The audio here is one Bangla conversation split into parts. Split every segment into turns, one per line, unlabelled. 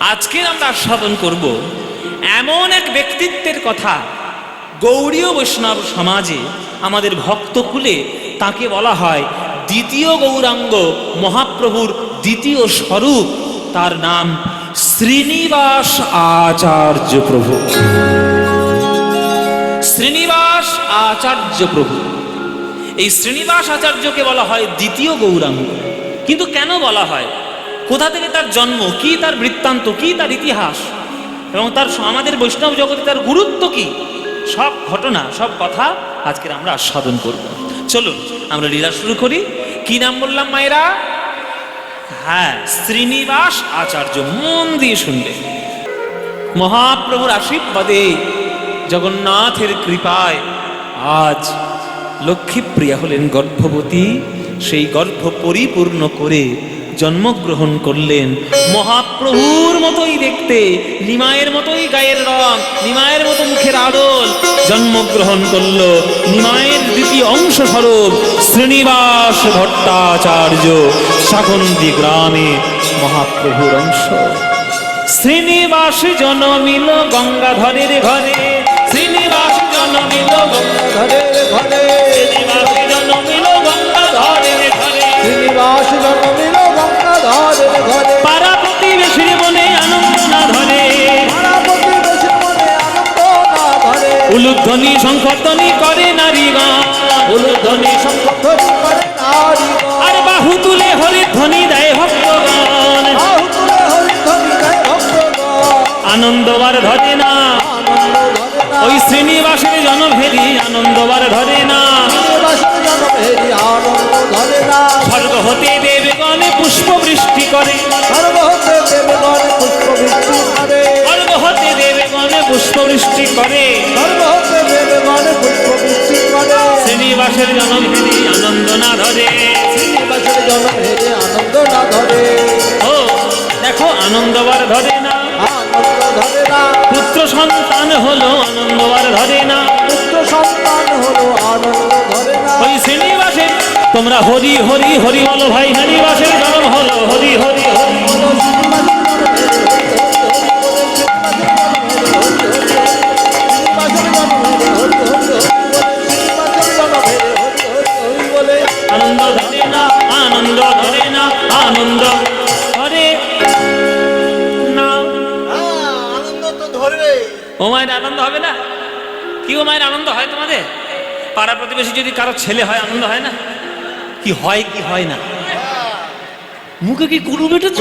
আজকে আমরা আস্বাদন করব এমন এক ব্যক্তিত্বের কথা। গৌড়ীয় বৈষ্ণব সমাজে আমাদের ভক্তকুলে তাকে বলা হয় দ্বিতীয় গৌরাঙ্গ, মহাপ্রভুর দ্বিতীয় স্বরূপ। তার নাম শ্রীনিবাস আচার্য প্রভু। শ্রীনিবাস আচার্য প্রভু, এই শ্রীনিবাস আচার্যকে বলা হয় দ্বিতীয় গৌরাঙ্গ। কিন্তু কেন বলা হয়, কোথা থেকে তার জন্ম, কি তার বৃত্তান্ত, কি তার ইতিহাস, এবং তার আমাদের বৈষ্ণব জগতে তার গুরুত্ব কি, সব ঘটনা, সব কথা আজকের আমরা আস্বাদন করব। চলুন আমরা লীলা শুরু করি। কি নাম বললাম মায়েরা? হ্যাঁ, শ্রীনিবাস আচার্য। মন দিয়ে শুনবে। মহাপ্রভুর আশীর্বাদে, জগন্নাথের কৃপায় আজ লক্ষ্মীপ্রিয়া হলেন গর্ভবতী। সেই গর্ভ পরিপূর্ণ করে জন্মগ্রহণ করলেন। মহাপ্রভুর মতোই দেখতে, নিমায়ের মতোই গায়ের রং, নিমায়ের মতো মুখের আদল, জন্মগ্রহণ করল নিমায়ের দ্বিতীয় অংশ স্বরূপ শ্রীনিবাস ভট্টাচার্য। শাকন্দি গ্রামে মহাপ্রভুর অংশ। শ্রীনিবাস জন্মিল গঙ্গাধরের ঘরে, শ্রীনিবাস জন্মিল গঙ্গাধরের ঘরে, শ্রীনিবাস জন্মিল গঙ্গাধরের ঘরে,
শ্রীনিবাস জন্মিল গঙ্গাধরের ঘরে।
পাড়া প্রতিবেশীর মনে আনন্দ না ধরে,
পাড়া প্রতিবেশীর মনে আনন্দ না ধরে।
উলুধ্বনি শঙ্খধ্বনি করে নারীগণ,
উলুধ্বনি শঙ্খধ্বনি করে নারীগণ।
আর বাহু তুলে হরিধ্বনি দেয় ভক্তগণ।
বাহু তুলে হরিধ্বনি দেয় ভক্তগণ।
আনন্দবার ধরে না,
আনন্দ ধরে না।
ওই শ্রীনিবাসের জনভেরি আনন্দবার ধরে না।
শ্রীনিবাসের জনভেরি আনন্দ ধরে না।
স্বর্গ হতে দেবগণে পুষ্প বৃষ্টি করে,
স্বর্গ হতে দেবগণ পুষ্প বৃষ্টি করে।
স্বর্গ হতে দেবগণে পুষ্প বৃষ্টি করে।
স্বর্গ হতে দেবগণ পুষ্প বৃষ্টি করে।
শ্রীনিবাসের জনভেরি আনন্দ না ধরে।
শ্রীনিবাসের জনভেরি আনন্দ না ধরে।
ও দেখো, আনন্দবার ধরে না।
আনন্দ ধরে না।
পুত্র সন্তান হলো আনন্দবার ধরে না।
পুত্র সন্তান হলো আনন্দ ধরে না।
ওই শ্রীনিবাসের তোমরা হরি হরি হরি বলো ভাই, শ্রীনিবাসের জন্ম হলো হরি হরি হরি। আনন্দ ধরে না, আনন্দ ধরে না, আনন্দ ধরে না।
আনন্দ তো ধরবে।
ও মায়ের আনন্দ হবে না? কি ও মায়ের আনন্দ হয় তোমাদের? পাড়া প্রতিবেশী যদি কারো ছেলে হয় আনন্দ হয় না? কি হয় কি হয় না? মুখে কি কুরু বেটেছ?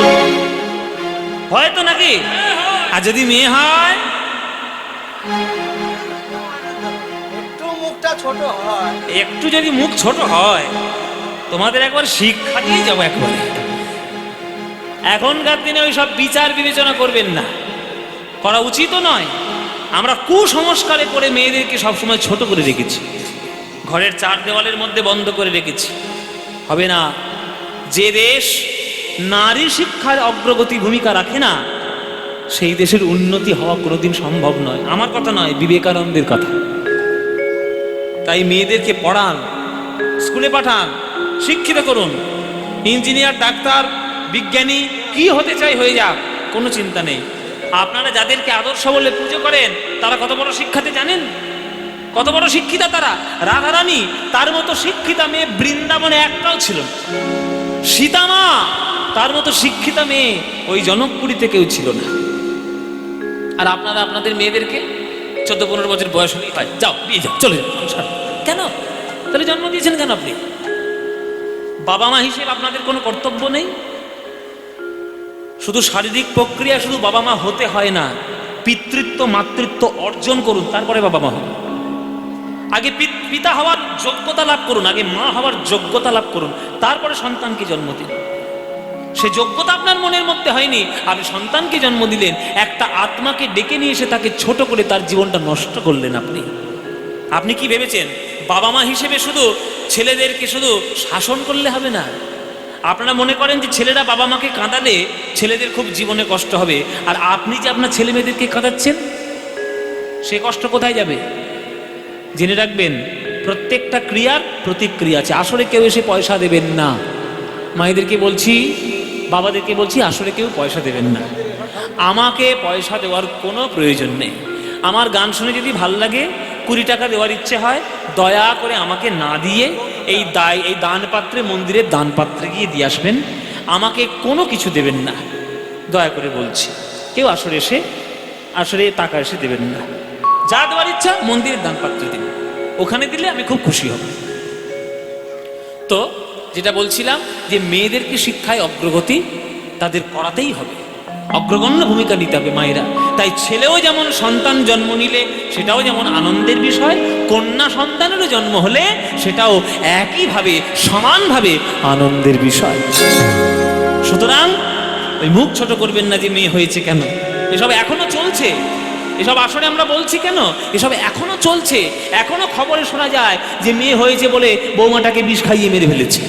হয় তো নাকি? আর যদি মেয়ে হয়?
একটু মুখটা ছোট হয়।
একটু যদি মুখ ছোট হয়, তোমাদের একবার শিক্ষা দিয়ে যাবো একবারে। এখনকার দিনে ওই সব বিচার বিবেচনা করবেন না, করা উচিত নয়। আমরা কুসংস্কারে করে মেয়েদেরকে সবসময় ছোট করে রেখেছি, ঘরের চার দেওয়ালের মধ্যে বন্ধ করে রেখেছি। হবে না। যে দেশ নারী শিক্ষার অগ্রগতি ভূমিকা রাখে না, সেই দেশের উন্নতি হওয়া কোনোদিন সম্ভব নয়। আমার কথা নয়, বিবেকানন্দের কথা। তাই মেয়েদেরকে পড়ান, স্কুলে পাঠান, শিক্ষিত করুন। ইঞ্জিনিয়ার, ডাক্তার, বিজ্ঞানী, কি হতে চাই হয়ে যাক, কোনো চিন্তা নেই। আপনারা যাদেরকে আদর্শ বলে পুজো করেন, তারা কত বড় শিক্ষাতে জানেন? কত বড় শিক্ষিতা তারা। রাধারানী, তার মতো শিক্ষিতা মেয়ে বৃন্দাবনে একটাও ছিল না। সীতামা, তার মতো শিক্ষিতা মেয়ে ওই জনকপুরীতে কেউ ছিল না। আর আপনারা আপনাদের মেয়েদেরকে 14-15 বছর বয়স হলেই হয়, যাও বিয়ে যাও, চলে যাও সংসার। কেন? তাহলে জন্ম দিয়েছেন কেন আপনি? বাবা মা হিসেবে আপনাদের কোনো কর্তব্য নেই? শুধু শারীরিক প্রক্রিয়া শুধু বাবা মা হতে হয় না, পিতৃত্ব মাতৃত্ব অর্জন করুন, তারপরে বাবা মা হন। আগে পিতা হওয়ার যোগ্যতা লাভ করুন, আগে মা হওয়ার যোগ্যতা লাভ করুন, তারপরে সন্তানকে জন্ম দিন। সে যোগ্যতা আপনার মনের মধ্যে হয়নি, আপনি সন্তানকে জন্ম দিলেন, একটা আত্মাকে ডেকে নিয়ে এসে তাকে ছোট করে তার জীবনটা নষ্ট করলেন আপনি। আপনি কি ভেবেছেন বাবা মা হিসেবে শুধু ছেলেদেরকে শুধু শাসন করলে হবে না? আপনারা মনে করেন যে ছেলেরা বাবা মাকে কাঁদালে ছেলেদের খুব জীবনে কষ্ট হবে, আর আপনি যে আপনার ছেলে মেয়েদেরকে কাঁদাচ্ছেন, সে কষ্ট কোথায় যাবে? জেনে রাখবেন, প্রত্যেকটা ক্রিয়ার প্রতিক্রিয়া আছে। আসলে কেউ এসে পয়সা দেবেন না। মায়েদেরকে বলছি, বাবাদেরকে বলছি, আসলে কেউ পয়সা দেবেন না। আমাকে পয়সা দেওয়ার কোনো প্রয়োজন নেই। আমার গান শুনে যদি ভাল লাগে 20 টাকা দেওয়ার ইচ্ছে হয়, দয়া করে আমাকে না দিয়ে এই দান পাত্রে, মন্দিরের দান পাত্রে গিয়ে দিয়ে আসবেন। আমাকে কোনো কিছু দেবেন না, দয়া করে বলছি। কেউ আসরে টাকা এসে দেবেন না। যা দেওয়ার ইচ্ছা মন্দিরের দান পাত্রে দিন, ওখানে দিলে আমি খুব খুশি হব। তো যেটা বলছিলাম যে মেয়েদেরকে শিক্ষায় অগ্রগতি তাদের করাতেই হবে, অগ্রগণ্য ভূমিকা নিতে হবে মায়েরা। তাই ছেলেও যেমন সন্তান জন্ম নিলে সেটাও যেমন আনন্দের বিষয়, কন্যা সন্তানেরও জন্ম হলে সেটাও একইভাবে সমানভাবে আনন্দের বিষয়। সুতরাং ওই মুখ ছোট করবেন না যে মেয়ে হয়েছে কেন, এসব এখনো চলছে। এসব আসলে আমরা বলছি কেন, এসব এখনো চলছে। এখনো খবরে শোনা যায় যে মেয়ে হয়েছে বলে বৌমাটাকে বিষ খাইয়ে মেরে ফেলেছে।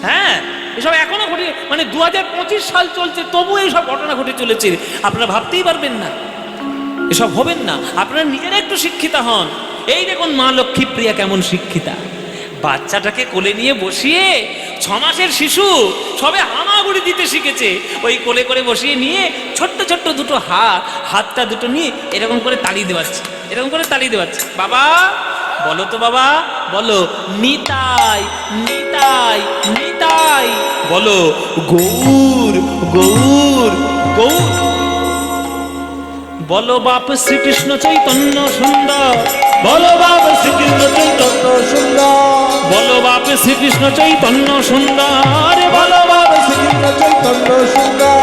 হ্যাঁ, এসব এখনো ঘটে, মানে 2025 সাল চলছে, তবু এইসব ঘটনা ঘটে চলেছে। আপনারা ভাবতেই পারবেন না, এসব হবেন না। আপনারা নিজেরা একটু শিক্ষিতা হন। এই দেখুন মা লক্ষ্মী প্রিয়া কেমন শিক্ষিতা, বাচ্চাটাকে কোলে নিয়ে বসিয়ে, 6 মাসের শিশু সবে হামাগুড়ি দিতে শিখেছে, ওই কোলে করে বসিয়ে নিয়ে ছোট্ট ছোট্ট দুটো হাতটা দুটো নিয়ে এরকম করে তালি দেওয়াচ্ছে, এরকম করে তালি দেওয়াচ্ছে। বাবা বলো তো, বাবা বলো, নিতাই নিতাই নিতাই, বলো গৌর গৌর গৌর, বলো বাপ শ্রীকৃষ্ণ চৈতন্য সুন্দর, বলো বাপ শ্রীকৃষ্ণ চৈতন্য সুন্দর, বলো বাপ শ্রীকৃষ্ণ চৈতন্য সুন্দর, বলো বাপ শ্রীকৃষ্ণ চৈতন্য সুন্দর,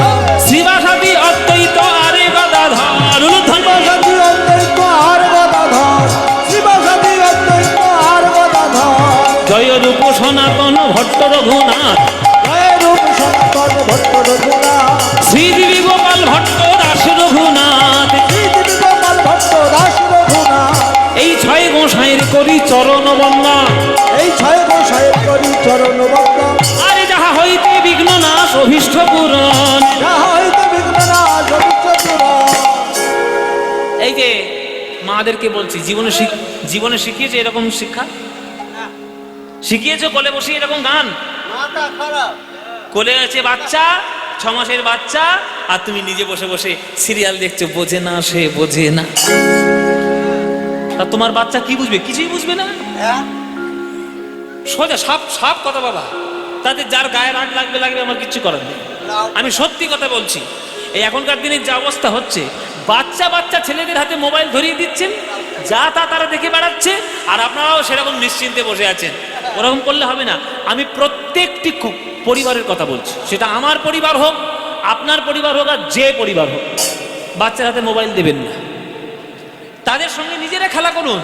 শিবাসাদি অদ্বৈত আরে গদাধর, শিবাসাদি অদ্বৈত আর গদাধর, শিবাসাদি অদ্বৈত আর গদাধর, জয় রূপ সনাতন ভট্ট রঘুনাথ, জয় রূপ সনাতন ভট্ট রঘুনাথ, শ্রীদেবী গোপাল ভট্ট দাস রঘুনাথ, শ্রীদেবী গোপাল ভট্ট দাস রঘুনাথ, এই 6 গোসাইয়ের করি চরণ বন্দনা, এই 6 গোসাইয়ের করি চরণ বন্দনা, আরে যাহা হইতে বিঘ্ন নাশ অভীষ্ট পূরণ, যাহা হইতে বিঘ্ন নাশ অভীষ্ট পূরণ। এই যে মাদেরকে বলছি, জীবনে শিখিয়েছে এরকম শিক্ষা? শিখিয়েছো কোলে বসে এরকম গান? কোলে আছে বাচ্চা, 6 মাসের বাচ্চা, আর তুমি নিজে বসে বসে সিরিয়াল দেখছো, বোঝে না, সে বোঝে না। তা তোমার বাচ্চা কি বুঝবে? কিছুই বুঝবে না। সোজা সাপ কথা বাবা, তাদের যার গায়ে রাগ লাগবে, আমার কিচ্ছু করার নেই। আমি সত্যি কথা বলছি, এই এখনকার দিনে যা অবস্থা হচ্ছে, বাচ্চা ছেলেদের হাতে মোবাইল ধরিয়ে দিচ্ছেন, যা তা তারা দেখে বেড়াচ্ছে, আর আপনারাও সেরকম নিশ্চিন্তে বসে আছেন। ওরকম করলে হবে না। আমি প্রত্যেকটি পরিবারের কথা বলছি, সেটা আমার পরিবার হোক, আপনার পরিবার হোক, আর যে পরিবার হোক, বাচ্চার হাতে মোবাইল দেবেন না। তাদের সঙ্গে নিজেরা খেলা করুন।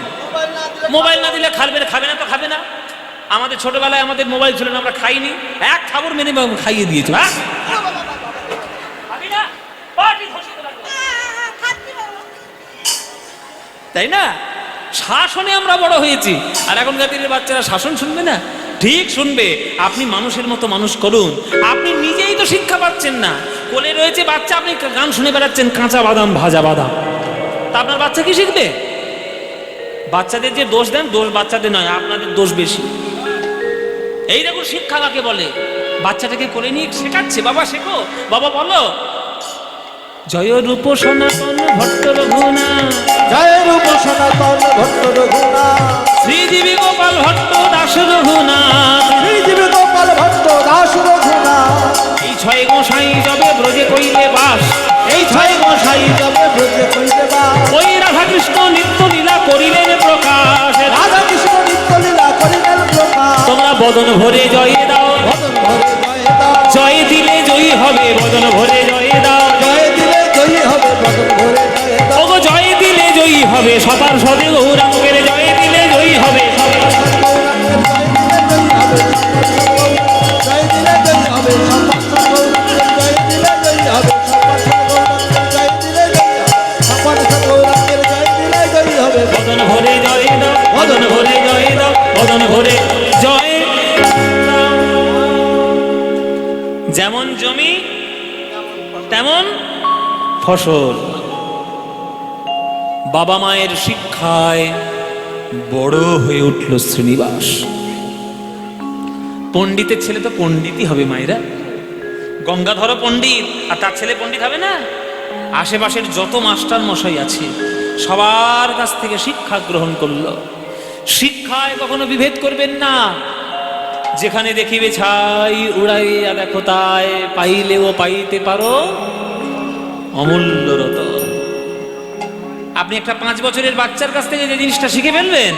মোবাইল না দিলে খাবে না তো খাবে না। আমাদের ছোটবেলায় আমাদের মোবাইল ছিল না, আমরা খাইনি, এক খাবার মেনে খাইয়ে দিয়েছে। তাই না? শাসনে আমরা বড় হয়েছি, আর এখনকার দিনের বাচ্চারা শাসন শুনবে না? ঠিক শুনবে। আপনি মানুষের মতো মানুষ করুন। আপনি নিজেই তো শিক্ষা পাচ্ছেন না। কোলে রয়েছে বাচ্চা, আপনি গান শুনে বেড়াচ্ছেন, কাঁচা বাদাম ভাজা বাদাম, তা আপনার বাচ্চা কি শিখবে? বাচ্চাদের যে দোষ দেন, দোষ বাচ্চাদের নয়, আপনাদের দোষ বেশি। এই দেখুন শিক্ষা কাকে বলে। বাচ্চাটাকে কোলে নিয়ে শেখাচ্ছে, বাবা শেখো, বাবা বলো, জয় রূপ সনাতন ভট্ট রঘুনাথ, জয় রূপ সনাতন ভট্ট রঘুনাথ, শ্রীদেবী গোপাল ভট্ট দাস রঘুনাথ, শ্রীদেবী গোপাল ভট্ট দাস রঘুনাথ, এই 6 গোসাই যবে ব্রজে কইলে বাস, এই 6 গোসাই যবে ব্রজে কইলে বাস, ওই রাধা কৃষ্ণ নিত্য লীলা করিলেন প্রকাশ, রাধা কৃষ্ণ নিত্য লীলা করিলেন প্রকাশ। তোমরা বদন ভরে জয় দাও, বদন ভরে জয় দাও, জয় দিলে জয়ী হবে, বদন ভরে জয় দাও, জয় দিলে জয়ী হবে, বদন ভরে জয় দাও, ওগো জয় দিলে জয়ী হবে, সবার সদে গৌরাঙ্গের জয় দিলে জয়ী হবে, সবার সদে গৌরাঙ্গের জয় দিলে জয়ী হবে, সবার সদে গৌরাঙ্গের জয় দিলে জয়ী হবে, সবার সদে গৌরাঙ্গের জয় দিলে জয়ী হবে, বদন ভরে জয় দাও, বদন ভরে জয় দাও, বদন ভরে জয় দাও। যেমন জমি তেমন ফসল। বাবা মায়ের শিক্ষায় বড় হয়ে উঠল শ্রীনিবাস। পণ্ডিতের ছেলে তো পণ্ডিতই হবে মায়েরা। গঙ্গাধর পণ্ডিত, আর তার ছেলে পণ্ডিত হবে না? আশেপাশের যত মাস্টার মশাই আছে সবার কাছ থেকে শিক্ষা গ্রহণ করলো। শিক্ষায় কখনো বিভেদ করবেন না। যেখানে দেখিবে ছাই উড়াইয়া দেখো তাই, পাইলেও পাইতে পারো অমূল্য রতন। আপনি একটা 5 বছরের বাচ্চার কাছ থেকে যে জিনিসটা শিখে ফেলবেন,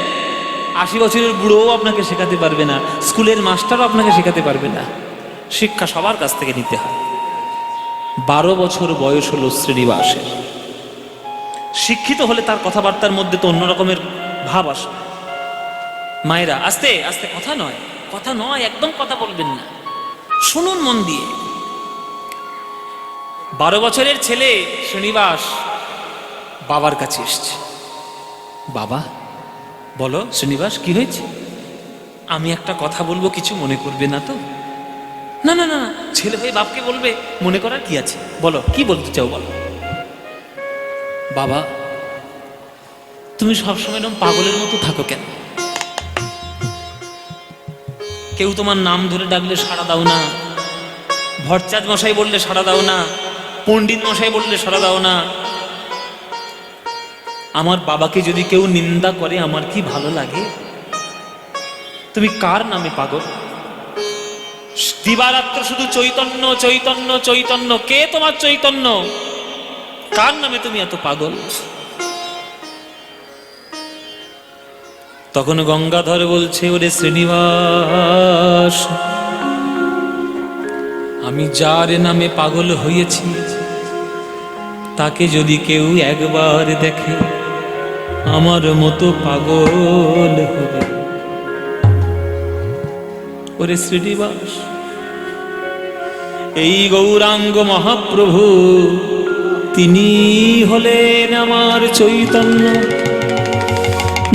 80 বছরের বুড়োও আপনাকে শেখাতে পারবে না, স্কুলের মাস্টারও আপনাকে শেখাতে পারবে না। শিক্ষা সবার কাছ থেকে নিতে হয়। 12 বছর বয়স হলো শ্রীনিবাসের। শিক্ষিত হলে তার কথাবার্তার মধ্যে তো অন্য রকমের ভাব আসে। মায়েরা আস্তে আস্তে, কথা নয়, কথা নয়, একদম কথা বলবেন না, শুনুন মন দিয়ে। 12 বছরের ছেলে শ্রীনিবাস বাবার কাছে এসছে। বাবা, বলো শ্রীনিবাস, কি হয়েছে? আমি একটা কথা বলবো, কিছু মনে করবে না তো? না না না, ছেলে হয়ে বাপকে বলবে, মনে করার কি আছে, বলো কি বলতে চাও বলো। বাবা, তুমি সবসময় এরকম পাগলের মতো থাকো কেন? কেউ তোমার নাম ধরে ডাকলে সাড়া দাও না, ভট্টাচার্য মশাই বললে সাড়া দাও না, পণ্ডিত মশাই বললে সাড়া দাও না। আমার বাবাকে যদি কেউ নিন্দা করে আমার কি ভালো লাগে? তুমি কার নামে পাগল? দিবারাত্র শুধু চৈতন্য চৈতন্য চৈতন্য। কে তোমার চৈতন্য? কার নামে তুমি এত পাগল? তখন গঙ্গাধর বলছে, ওরে শ্রীনিবাস, আমি যার নামে পাগল হয়েছি তাকে যদি কেউ একবার দেখে আমার মতো পাগল হবে। ওরে শ্রীনিবাস, এই গৌরাঙ্গ মহাপ্রভু তিনি হলেন আমার চৈতন্য।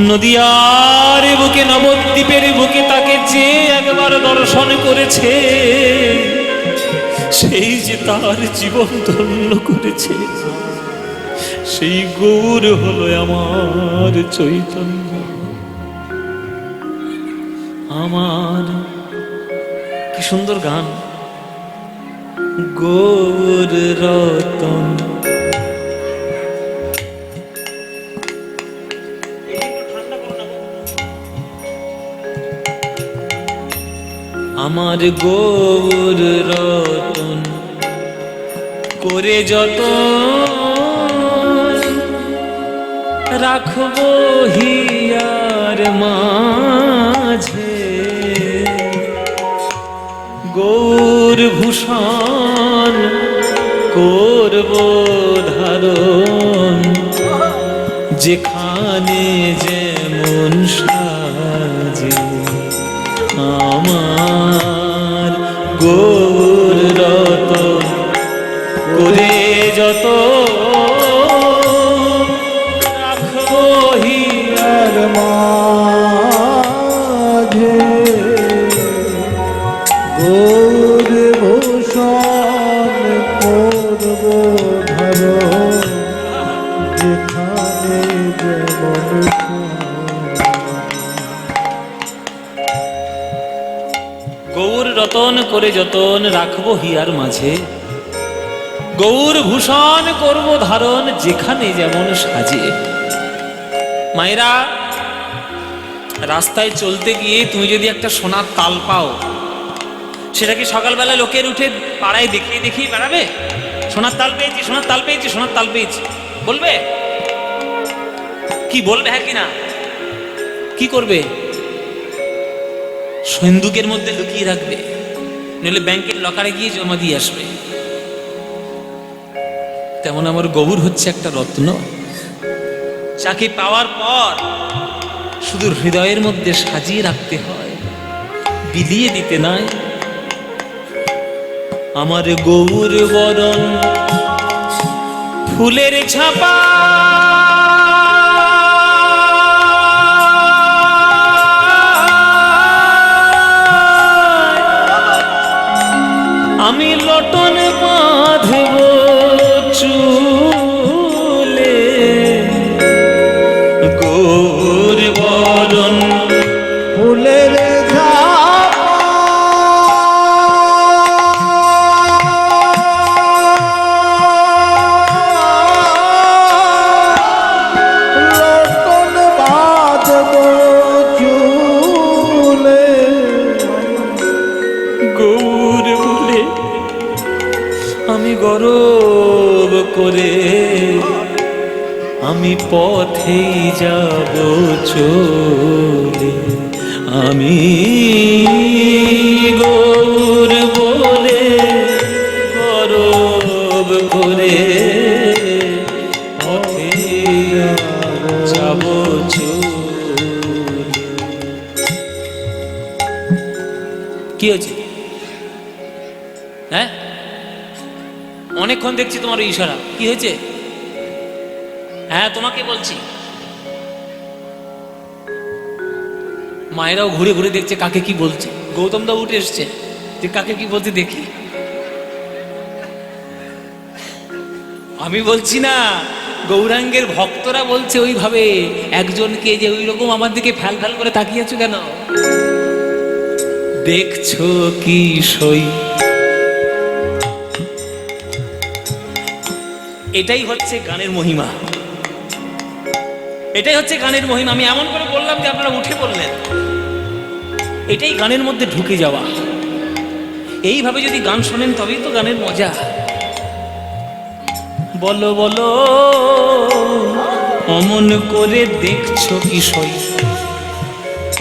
নদিয়ার বুকে, নবদ্বীপের বুকে তাকে যে একবার দর্শন করেছে সেই যে তার জীবন ধন্য করেছে। সেই গৌর হলো আমার চৈতন্য। আমার কি সুন্দর গান, গৌর রতন। আমার গৌর রতন করে যত রাখবো হিয়ার মাঝে, গৌর ভূষণ করব ধারণ, যেখানে যেমন সাজে। আমার গৌর রতন করে যত রাখবো হিয়ার
মাঝে, গৌর ভূষণ করব ধারণ, যেখানে যেমন
গৌর রতন করে যতন রাখবো হিয়ার মাঝে, গৌর ভূষণ করব ধারণ, যেখানে যেমন সাজে। মায়েরা, রাস্তায় চলতে গিয়ে তুমি যদি একটা সোনার তাল পাও, সেটা কি সকালবেলা লোকের উঠে পাড়ায় দেখিয়ে দেখিয়ে বেড়াবে? সোনার তাল পেয়েছি, সোনার তাল পেয়েছি, সোনার তাল পেয়েছি বলবে? কি বলবে? হ্যাঁ কি না? কি করবে? সন্দুকের মধ্যে লুকিয়ে রাখবে, নইলে ব্যাংকের লকারে গিয়ে জমা দিয়ে আসবে। তেমন আমার গৌর হচ্ছে একটা রত্ন, যাকে পাওয়ার পর শুধু হৃদয়ের মধ্যে সাজিয়ে রাখতে হয়, বিলিয়ে দিতে নয়। আমার গৌর বরণ ফুলের ছাপা, আমি লটন বাঁধব চুলে, গৌর বরণ
ফুলের
করে আমি পথেই যাব চলে, আমি গৌর বলে গরব করে পথেই যাব চলে। কি হয়েছে? হ্যাঁ, অনেকক্ষণ দেখছি তোমার ইশারা। কি হয়েছে? হ্যাঁ, তোমাকে বলছি। মায়েরাও ঘুরে ঘুরে দেখছে কাকে কি বলছে। গৌতম দা উঠে এসছে যে কাকে কি বলতে দেখি। আমি বলছি না, গৌরাঙ্গের ভক্তরা বলছে ওইভাবে একজনকে, যে ওই রকম আমার দিকে ফ্যাল ফ্যাল করে তাকিয়ে আছো কেন? দেখছো কি সই? এটাই হচ্ছে গানের মহিমা, এটাই হচ্ছে গানের মহিমা। আমি এমন করে বললাম যে আপনারা উঠে পড়লেন। এটাই গানের মধ্যে ঢুকে যাওয়া। এইভাবে যদি গান শোনেন তবেই তো গানের মজা। বলো বলো অমন করে দেখছো কি সই,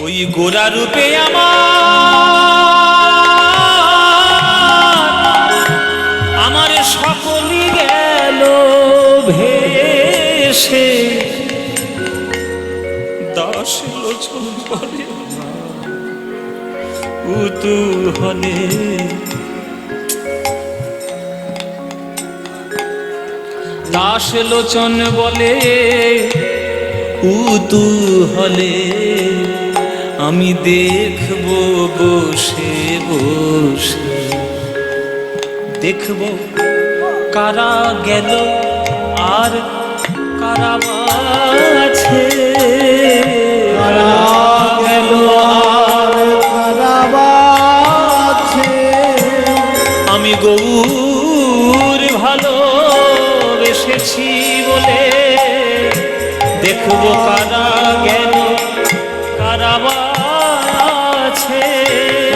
ওই গোরা রূপে আমার সকলই গেল ভেসে, দাস লোচন বলে উতূহলে, দাস লোচন বলে উতূহলে, আমি দেখব বসে বসে, দেখব কারা গেল আর কারা আছে,
কারা গেল আর কারা আছে।
আমি গৌর ভালোবেসেছি বলে দেখব কারা গেল কারা আছে।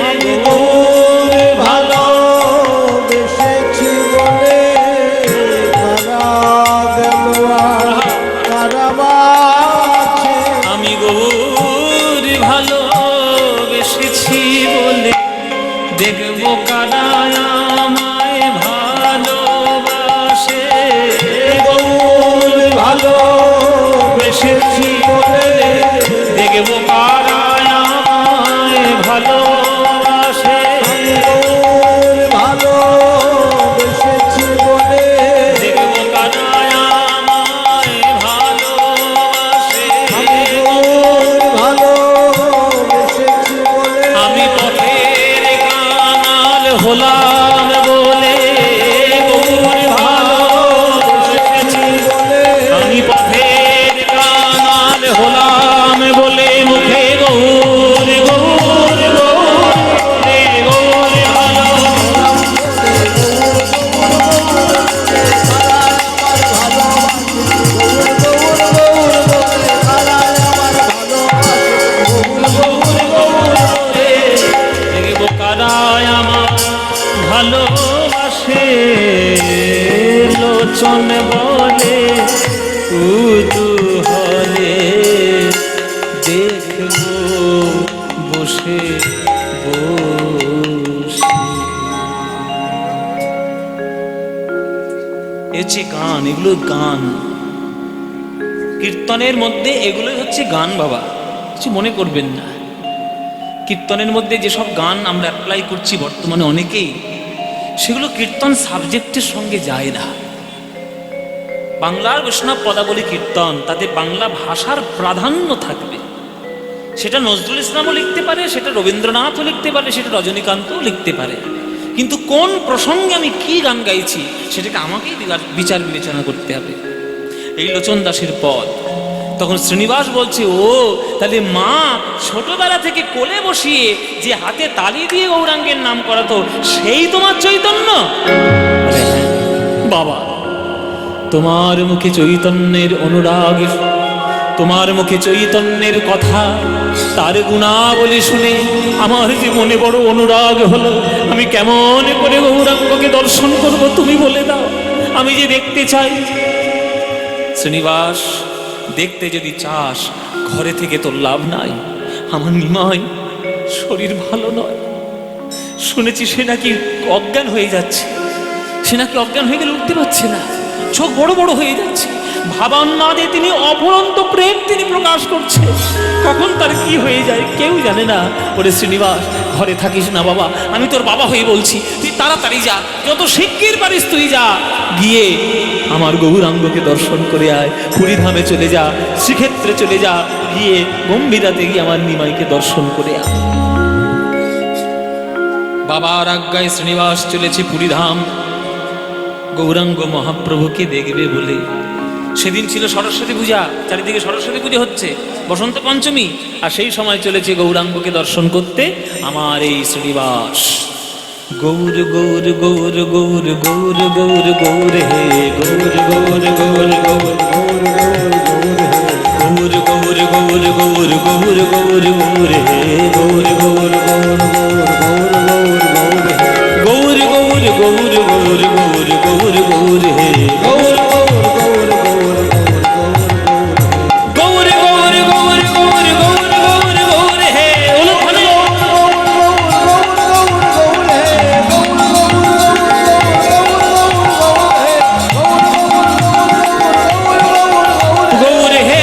আমি গৌর ভালোবেসেছি বলে কারা গেল আর কারা আছে।
আমি গৌর ভালোবেসেছি বলে দেখব কারা আমায় ভালোবাসে।
গৌর ভালোবেসেছি বলে
দেখব কারা আমায় ভালোবাসে।
গৌর ভালোবেসেছি বলে
দেখব কারা আমায় ভালোবাসে।
গৌর ভালোবেসেছি বলে
আমি পথের কাঙাল হলাম বলে গৌর ভালোবেসেছি
বলে
আমি পথের কাঙাল হলাম বলে মুখে গৌর গৌর গৌর গৌর ভালো। দেখব কারায় আমার ভালোবাসে। লোচন বলে কুতূহলে দেখব বসে বসে। এ হচ্ছে গান, এগুলো গান। কীর্তনের মধ্যে এগুলোই হচ্ছে গান বাবা, কিছু মনে করবেন না। কীর্তনের মধ্যে যেসব গান আমরা অ্যাপ্লাই করছি বর্তমানে অনেকেই, সেগুলো কীর্তন সাবজেক্টের সঙ্গে যায় না। বাংলার বৈষ্ণব পদাবলী কীর্তন, তাতে বাংলা ভাষার প্রাধান্য থাকবে। সেটা নজরুল ইসলামও লিখতে পারে, সেটা রবীন্দ্রনাথও লিখতে পারে, সেটা রজনীকান্তও লিখতে পারে, কিন্তু কোন প্রসঙ্গে আমি কি গান গাইছি সেটাকে আমাকেই বিচার বিবেচনা করতে হবে। এই লোচন দাসের পদ। তখন শ্রীনিবাস বলছে, ও তাহলে মা ছোটবেলা থেকে কোলে বসিয়ে যে হাতে তালি দিয়ে গৌরাঙ্গের নাম করাতো সেই তোমার চৈতন্য? আরে হ্যাঁ বাবা, তোমার মুখে চৈতন্যের অনুরাগ, তোমার মুখে চৈতন্যের কথা, তার গুণাবলী শুনে আমার জীবনে বড় অনুরাগ হলো। আমি কেমন করে গৌরাঙ্গকে দর্শন করব তুমি বলে দাও। আমি যে দেখতে চাই। শ্রীনিবাস, দেখতে যদি চাস ঘরে থেকে তোর লাভ নাই। আমার নিমাই শরীর ভালো নয়, শুনেছি সে নাকি অজ্ঞান হয়ে যাচ্ছে। সে নাকি অজ্ঞান হয়ে গেলে উঠতে পারছে না, চোখ বড় বড় হয়ে যাচ্ছে। ভাবান্মাদে তিনি অপরন্ত প্রেম তিনি প্রকাশ করছে। কখন তার কি হয়ে যায় কেউ জানে না। ওরে শ্রীনিবাস, ঘরে থাকিস না বাবা, আমি তোর বাবা হয়ে বলছি, তুই তাড়াতাড়ি যা, যত শিগগির পারিস তুই যা, গিয়ে আমার গৌরাঙ্গকে দর্শন করে আয়। পুরীধামে চলে যা, শ্রীক্ষেত্রে চলে যা, গিয়ে গম্ভীরাতে গিয়ে আমার নিমাইকে দর্শন করে আয়। বাবার আজ্ঞায় শ্রীনিবাস চলেছে পুরীধাম গৌরাঙ্গ মহাপ্রভুকে দেখবে বলে। সেদিন ছিল সরস্বতী পূজা, চারিদিকে সরস্বতী পুজো হচ্ছে, বসন্ত পঞ্চমী, আর সেই সময় চলেছে গৌরাঙ্গকে দর্শন করতে আমার এই শ্রীনিবাস। গৌর গৌর গৌর গৌর গৌর গৌর গৌর হে গৌর গৌর গৌর গৌর গৌর গৌর গৌর গৌর গৌর গৌর গৌর গৌর হে গৌর গৌর গৌর গৌর গৌর গৌর গৌর গৌর গৌর গৌর হে গৌর গৌর গৌর গৌর গৌর গৌর গৌর গৌর গৌর গৌর হে অনুখানে গৌর হে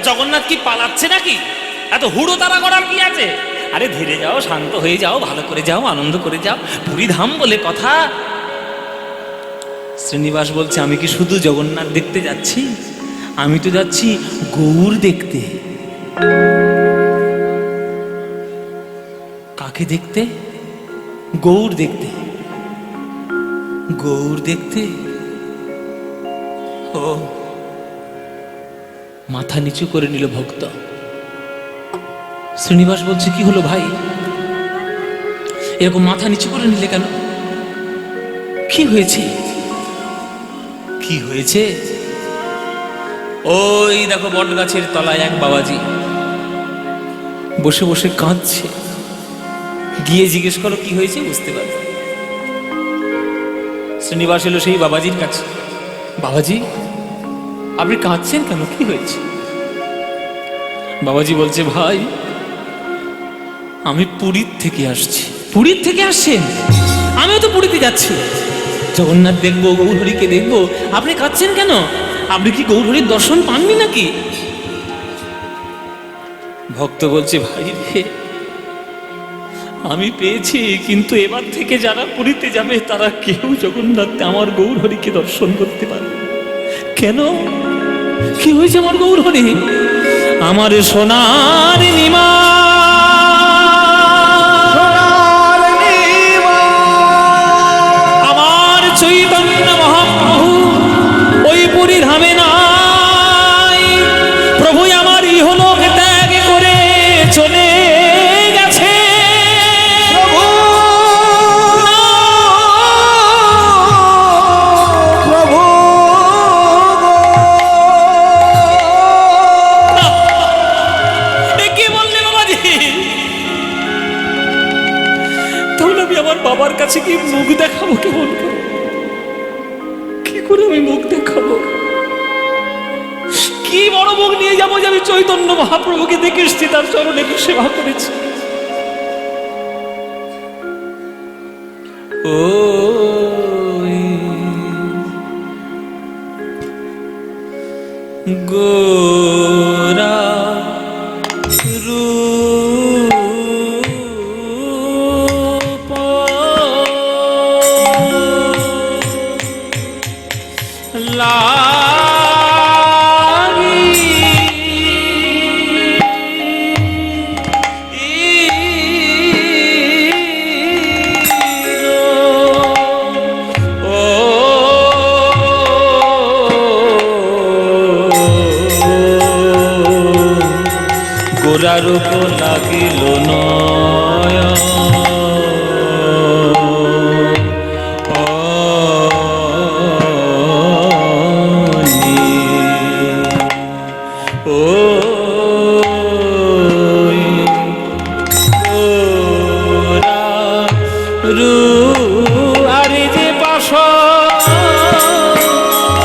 জগন্নাথ কি পালাচ্ছে নাকি? এত হুড়ো তারা করার কি আছে? আরে ধীরে যাও, শান্ত হয়ে যাও, ভালো করে যাও, আনন্দ করে যাও, পুরীধাম বলে কথা। শ্রীনিবাস বলছে, আমি কি শুধু জগন্নাথ দেখতে যাচ্ছি? আমি তো যাচ্ছি গৌর দেখতে। কাকে দেখতে? গৌর দেখতে। গৌর দেখতে? ও, মাথা নিচু করে নিল ভক্ত। শ্রীনিবাস বলছে, কি হলো ভাই, এরকম মাথা নিচু করে নিলে কেন? কি হয়েছে? কি হয়েছে? ওই দেখো বট গাছের তলায় এক বাবাজি বসে বসে কাঁদছে। গিয়ে জিজ্ঞেস করো কি হয়েছে, বুঝতে পারবে। শ্রীনিবাস এলো সেই বাবাজির কাছে। বাবাজি, আপনি কাঁদছেন কেন, কি হয়েছে? বাবাজি বলছে, ভাই আমি পুরীর থেকে আসছি। পুরীর থেকে আসছেন? আমিও তো পুরীতে যাচ্ছি, জগন্নাথ দেখবো, গৌরহরিকে দেখবো, আপনি কাঁদছেন কেন? আপনি কি গৌরহরির দর্শন পাননি নাকি? ভক্ত বলছে, ভাই রে, আমি পেয়েছি, কিন্তু এবার থেকে যারা পুরীতে যাবে তারা কেউ জগন্নাথ আমার গৌরহরিকে দর্শন করতে পারবে। কেন, কি হয়েছে আমার গৌরহরি? আমার সোনার নিমা, আমার চৈতন্য মহাপ্রভু ওই পুরী ধামে নাই। প্রভু আমার ইহলোক ত্যাগ করে চলে গেছে।
প্রভু
কি বললে বাবাজি? তাহলে আমি আমার বাবার কাছে কি মুখ দেখাবো? কেমন করে, কি করে আমি মুখ দেখাবো? কি বড় মুখ নিয়ে যাবো যে আমি চৈতন্য মহাপ্রভুকে দেখে এসেছি, তার চরণে সেবা করেছি। ও ওই গোরা রূপ গোরারূপ লাগিল নয়ন আরে যে পাশ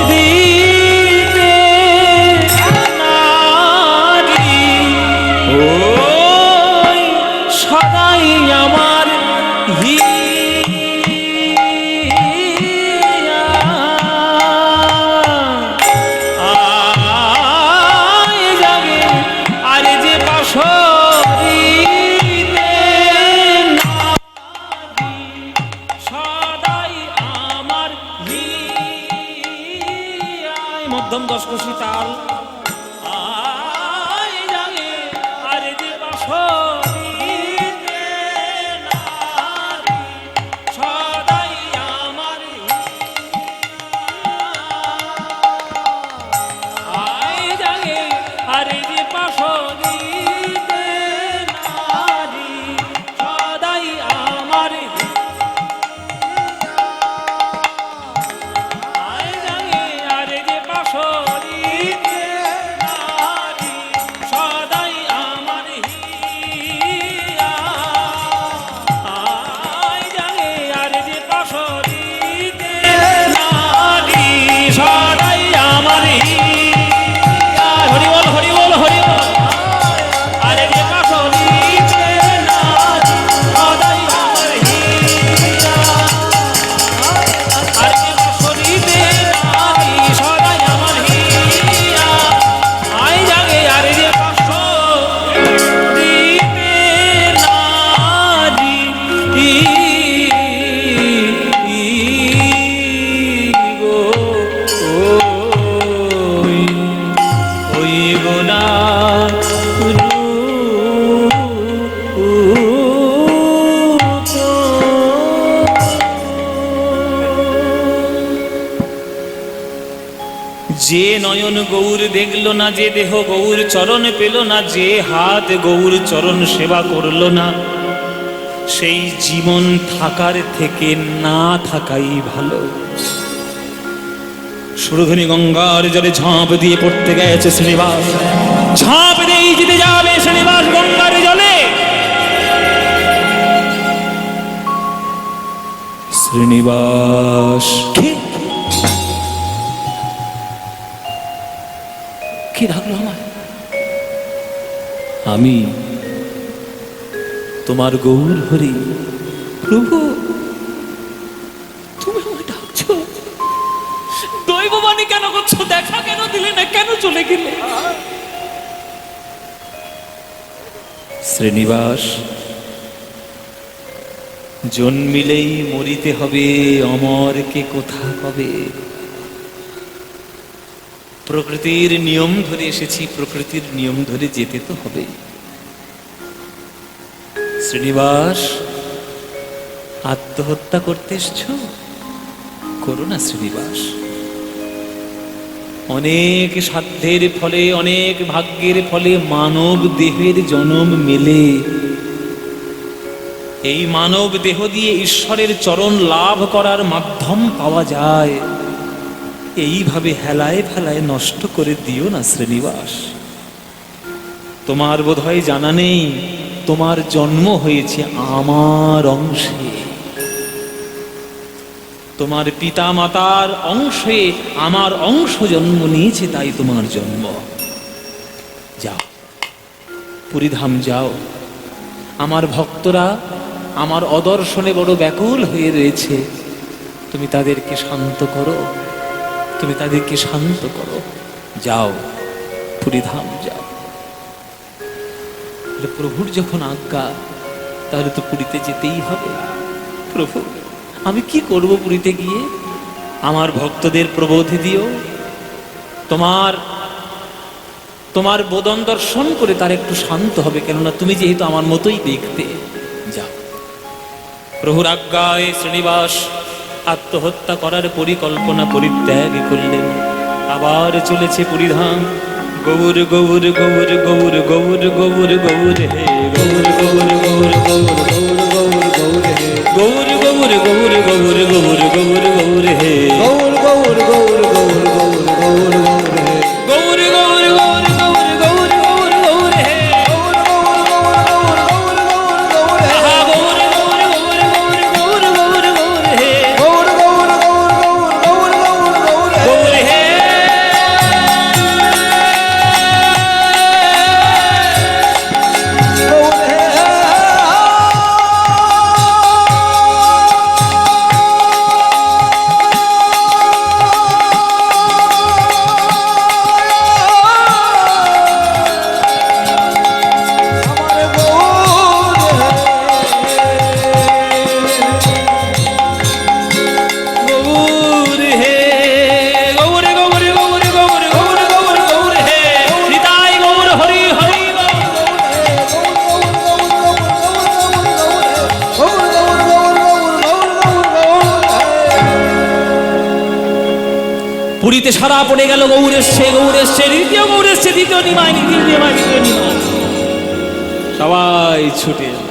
দিতে নারী ওই সদাই আমার যাবে আরে যে পাশ মধ্যম দশকোষী তাল আয় জাগে আরে যে বাঁশরীতে নারী সদাই আমার আয় জাগে আরে যে বাঁশরীতে নারী সদাই আমার যে নয়ন গৌর দেখল না, যে দেহ গৌর চরণ পেল না, যে হাত গৌর চরণ সেবা করল না, সেই জীবন থাকার থেকে না থাকাই ভালো। সুরধনী গঙ্গার জলে ঝাঁপ দিয়ে পড়তে গেছে শ্রীনিবাস, ঝাঁপ দিয়েই জিতে যাবে শ্রীনিবাস গঙ্গার জলে। শ্রীনিবাস কি ডাকলো আমার? আমি তোমার গৌর হরি। প্রভু তুমি আমায় ডাকছো, দৈববাণী কেন করছো? দেখা কেন দিলে না? কেন চলে গেলে? শ্রীনিবাস জন্মিলেই মরিতে হবে, অমর কে কোথা পাবে? প্রকৃতির নিয়ম ধরে এসেছি, প্রকৃতির নিয়ম ধরে যেতে তো হবে। শ্রীনিবাস আত্মহত্যা করতে এসছো? করো না শ্রীনিবাস। অনেক সাধ্যের ফলে, অনেক ভাগ্যের ফলে মানব দেহের জন্ম মেলে। এই মানব দেহ দিয়ে ঈশ্বরের চরণ লাভ করার মাধ্যম পাওয়া যায়। এইভাবে হেলায় ফেলায় নষ্ট করে দিও না শ্রীনিবাস। তোমার বোধহয় জানা নেই, তোমার জন্ম হয়েছে আমার অংশে, তোমার পিতা মাতার অংশে আমার অংশ জন্ম নিয়েছে, তাই তোমার জন্ম। যাও পুরীধাম যাও, আমার ভক্তরা আমার অদর্শনে বড় ব্যাকুল হয়ে রয়েছে, তুমি তাদেরকে শান্ত করো, তুমি তাদেরকে শান্ত করো। যাও, পুরীধাম যাও। প্রভুর যখন আজ্ঞা, তাহলে তো পুরীতে যেতেই হবে। প্রভু, আমি কি করব পুরীতে গিয়ে? আমার ভক্তদের প্রবোধি দিও, তোমার বোদন দর্শন করে তার একটু শান্ত হবে, কেননা তুমি যেহেতু আমার মতোই দেখতে। যাও। প্রভুর আজ্ঞায় শ্রীনিবাস আত্মহত্যা করার পরিকল্পনা পরিত্যাগ করলেন, আবার চলেছে পুরীধাম। গৌর গৌর গৌর গৌর গৌর গৌর গৌর হে গৌর গৌর গৌর গৌর গৌর গৌর হে গৌর গৌর গৌর গৌর গৌর গৌর গৌর হে
গৌর গৌর গৌর গৌর গৌর গৌর গৌর হে
গৌর গৌর গৌর গৌর গৌর গৌর গৌর হে
গৌর গৌর গৌর গৌর গৌর গৌর হে
আহা গৌর গৌর গৌর গৌর গৌর গৌর গৌর হে
গৌর গৌর গৌর গৌর গৌর গৌর হে
গৌর হে
গৌর হে আমার গৌর
গৌর হে গৌর গৌর গৌর গৌর গৌর গৌর গৌর হে নিতাই গৌর হরি হরি বল। পুরীতে সারা পড়ে গেল, গৌর এসছে, গৌর এসছে, দ্বিতীয় গৌর এসছে, দ্বিতীয় নিমাই, দ্বিতীয় নিমাই, দ্বিতীয় নিমাই। সবাই ছুটে এলো।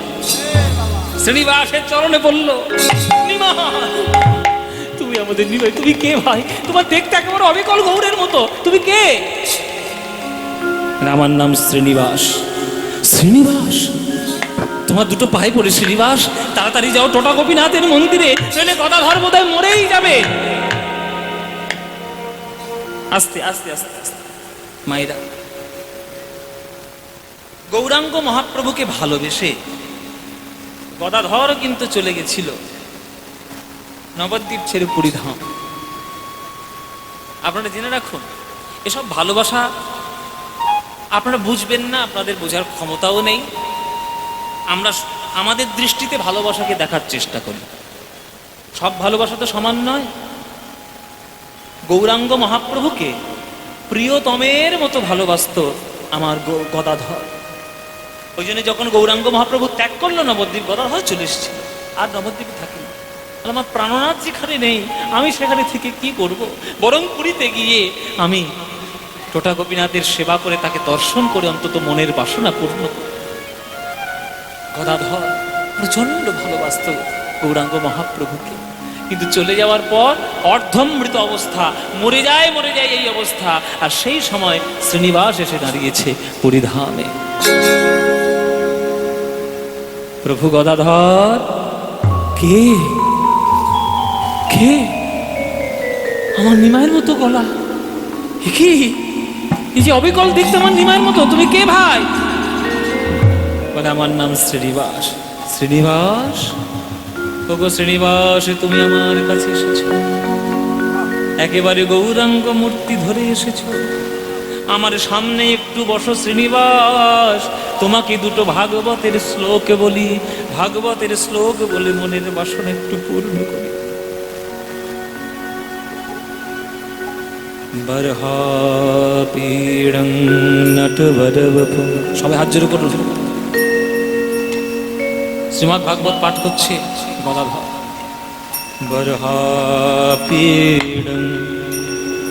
শ্রীনিবাসের চরণে পড়ল, নিমাই তুমি আমাদের নিমাই, তুমি কে ভাই? তোমার দেখতে একেবারে অবিকল গৌরের মতো, তুমি কে? আমার নাম শ্রীনিবাস। শ্রীনিবাস, তোমার দুটো পায়ে পড়ে শ্রীনিবাস, তাড়াতাড়ি যাও টোটা গোপীনাথের মন্দিরে, নইলে গদাধর বোধহয় মরেই যাবে। আস্তে আস্তে আস্তে আস্তে মায়েরা, গৌরাঙ্গ মহাপ্রভুকে ভালোবেসে গদাধর কিন্তু চলে গেছিল নবদ্বীপ ছেড়ে পুরীধাম। আপনারা জেনে রাখুন, এসব ভালোবাসা আপনারা বুঝবেন না, আপনাদের বোঝার ক্ষমতাও নেই। আমরা আমাদের দৃষ্টিতে ভালোবাসাকে দেখার চেষ্টা করি, সব ভালোবাসা তো সমান নয়। গৌরাঙ্গ মহাপ্রভুকে প্রিয়তমের মতো ভালোবাসত আমার গদাধর। ওই জন্য যখন গৌরাঙ্গ মহাপ্রভু ত্যাগ করলো নবদ্বীপ, গদাধর চলে এসেছিল, আর নবদ্বীপে থাকিনি। আমার প্রাণনাথ যেখানে নেই, আমি সেখানে থেকে কি করব? বরং পুরীতে গিয়ে আমি টোটা গোপীনাথের সেবা করে তাকে দর্শন করে অন্তত মনের বাসনা পূর্ণ করব। গদাধর প্রচন্ড ভালোবাসত গৌরাঙ্গ মহাপ্রভুকে, কিন্তু চলে যাওয়ার পর অর্ধমৃত অবস্থা, মরে যায় এই অবস্থা। আর সেই সময় শ্রীনিবাস এসে দাঁড়িয়েছে পুরীধামে। প্রভু গদাধর, কে কে? আমার নিমাইয়ের মতো গলা, কি এই যে অবিকল দেখতে আমার নিমাইয়ের মতো, তুমি কে ভাই? বলে আমার নাম শ্রীনিবাস। শ্রীনিবাস, ওগো শ্রীনিবাস, তুমি আমার কাছে এসেছো, একেবারে গৌরাঙ্গ মূর্তি ধরে এসেছো। আমার সামনে একটু বসো শ্রীনিবাস, তোমাকে দুটো ভাগবতের শ্লোক বলি, ভাগবতের শ্লোক বলে মনের বাসনা একটু পূর্ণ করি। বরহা পীড়ং নটবরবপু, সবাই হাত জোড় করুন। শ্রীমদ্ ভাগবত পাঠ করছে গদাধর। বরহা পীড়ং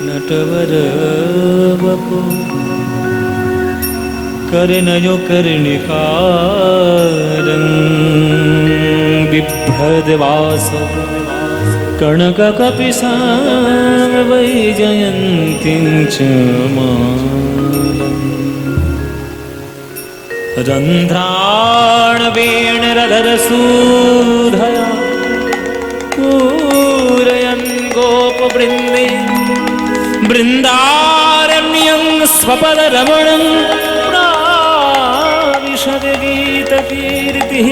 নটবরবপু कर्णयो कर्णिकारं बिभ्रद्वासो कणककपिशां वैजयन्तीं च मालम् रन्ध्राणवेणरधरसूधया पूरयन् गोपवृन्दे बृन्दारण्यं स्वपदरमणं गीतकीर्तिः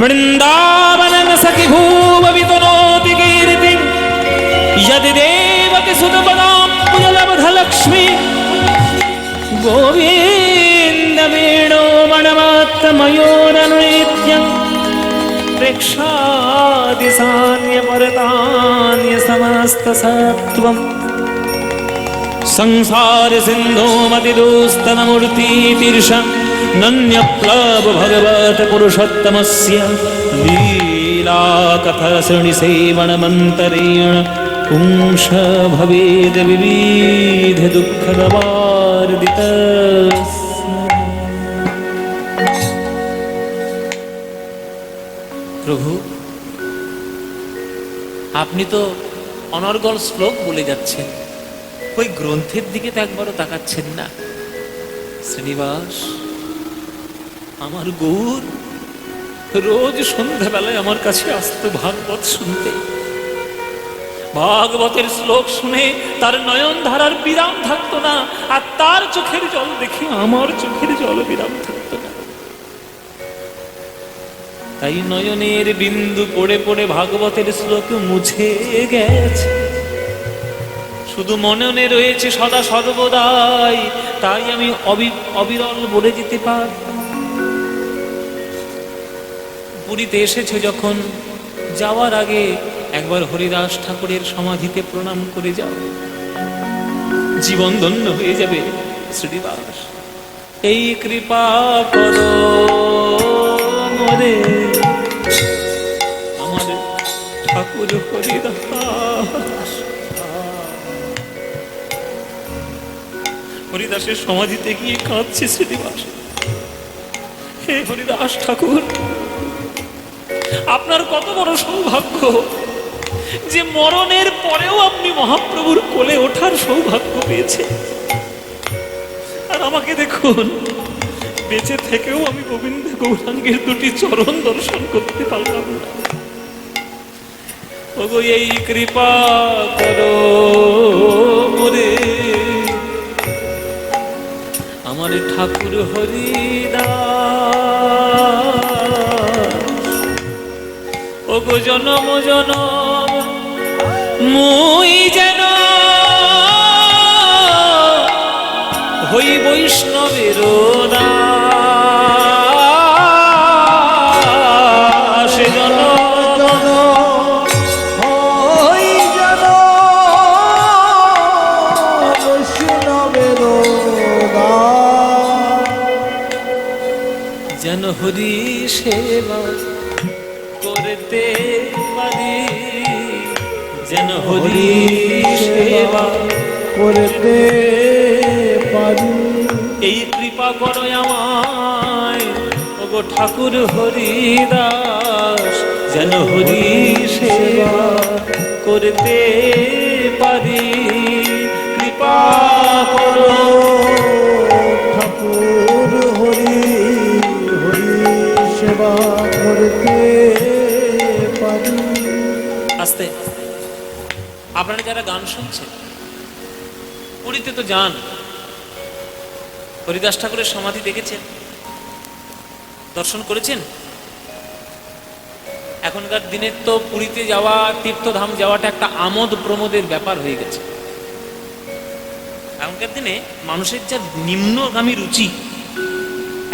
বৃন্দাবনং সখি ভুব বিতনোতি কীর্তিং यदि देवकी सुतपदाम्बुजलब्धलक्ष्मी गोविन्द वेणो मणमात्तमयोरनृत्यं प्रेक्षादिसान्यपरतान्य समस्तसत्त्वं संसारसिन्धोमतिदुस्तनमूर्तितीर्षं नन्यप्लव भगवत् पुरुषोत्तमस्य लीलाकथाश्रेणिसेवनमन्तरेण पुंस भवेद विविध दुःखदवार्दित। প্রভু, আপনি তো অনর্গল শ্লোক বলে যাচ্ছেন, ওই গ্রন্থের দিকে তো একবারও তাকাচ্ছেন না। শ্রীনিবাস, আমার গৌর রোজ সন্ধ্যাবেলায় আমার কাছে আসতো ভাগবত শুনতে। ভাগবতের শ্লোক শুনে তার নয়ন ধারার বিরাম থাকতো না, আর তার চোখের জল দেখে আমার চোখের জল বিরাম থাকতো না। তাই নয়নের বিন্দু পড়ে পড়ে ভাগবতের শ্লোক মুছে গেছে, শুধু মননে রয়েছে সদা সর্বদাই। তাই আমি অবিরল বলে যেতে পারি। পুরীতে এসেছে যখন, যাওয়ার আগে একবার হরিদাস ঠাকুরের সমাধিতে প্রণাম করে যাও, জীবন ধন্য হয়ে যাবে। শ্রীনিবাস, এই কৃপা করো মোরে আমার ঠাকুর হরিদাস। হরিদাসের সমাধিতে গিয়ে কাঁদছে শ্রীনিবাস। হে হরিদাস ঠাকুর, আপনার কত বড় সৌভাগ্য যে মরণের পরেও আপনি মহাপ্রভুর কোলে ওঠার সৌভাগ্য পেয়েছে। আর আমাকে দেখুন, বেঁচে থেকেও আমি গোবিন্দ গৌরাঙ্গের দুটি চরণ দর্শন করতে পারলাম না। ওগো, এই কৃপা করো মোরে আমার ঠাকুর হরিদাস। ওগো, জনম জনম মুই যেন হই বৈষ্ণবের দাস। যেন হরি সেবা করতে পারি, যেন হরি সেবা
করতে পারি।
এই কৃপা করো আমায় ওগো ঠাকুর হরিদাস, যেন হরি সেবা করতে পারি। কৃপা করো
ঠাকুর হরি হরি সেবা করতে পারি।
আস্তে, আপনারা যারা গান শুনছেন, পুরীতে তো যান, হরিদাস ঠাকুরের সমাধি দেখেছেন, দর্শন করেছেন? এখনকার দিনের তো পুরীতে যাওয়া, তীর্থধাম যাওয়াটা একটা আমোদ প্রমোদের ব্যাপার হয়ে গেছে। এখনকার দিনে মানুষের যা নিম্নগামী রুচি,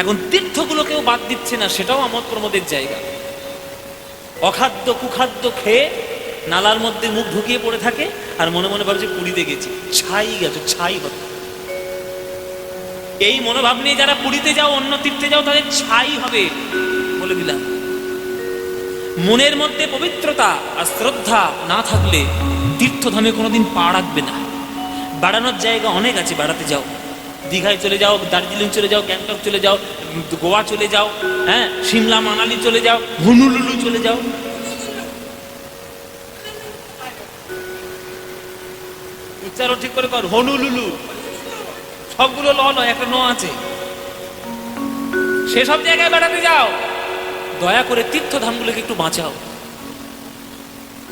এখন তীর্থগুলোকেও বাদ দিচ্ছে না, সেটাও আমোদ প্রমোদের জায়গা। অখাদ্য কুখাদ্য খেয়ে নালার মধ্যে মুখ ঢুকিয়ে পড়ে থাকে, আর মনে মনে ভাবছে পুরীতে গেছি, ছাই গেছে, ছাই হতো। এই মনোভাব নিয়ে যারা পুরীতে যাও, অন্য তীর্থে যাও, তাদের ছাই হবে বলে দিলাম। মনের মধ্যে পবিত্রতা আর শ্রদ্ধা না থাকলে তীর্থধামে কোনোদিন পা রাখবে না। বেড়ানোর জায়গা অনেক আছে, বেড়াতে যাও, দীঘায় চলে যাও, দার্জিলিং চলে যাও, গ্যাংটক চলে যাও, গোয়া চলে যাও, হ্যাঁ, সিমলা মানালি চলে যাও, হুনুলুলু চলে যাও। উচ্চারণ ঠিক করে কর, হনুলুলু। সবগুলো ল নয়, একটা ন আছে। সেসব জায়গায় বেড়াতে যাও, দয়া করে তীর্থধামগুলোকে একটু বাঁচাও।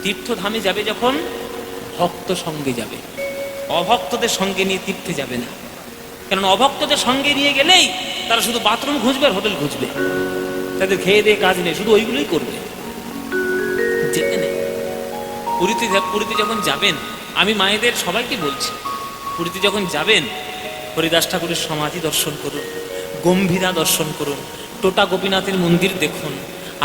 তীর্থধামে যাবে যখন ভক্ত সঙ্গে যাবে, অভক্তদের সঙ্গে নিয়ে তীর্থে যাবে না। কারণ অভক্তদের সঙ্গে নিয়ে গেলেই তারা শুধু বাথরুম খুঁজবে আর হোটেল খুঁজবে। তাদের খেয়ে দিয়ে কাজ নেই, শুধু ওইগুলোই করবে। যেখানে পুরীতে যখন যাবেন, আমি মায়েদের সবাইকে বলছি, পুরীতে যখন যাবেন হরিদাস ঠাকুরের সমাধি দর্শন করুন, গম্ভীরা দর্শন করুন, টোটা গোপীনাথের মন্দির দেখুন,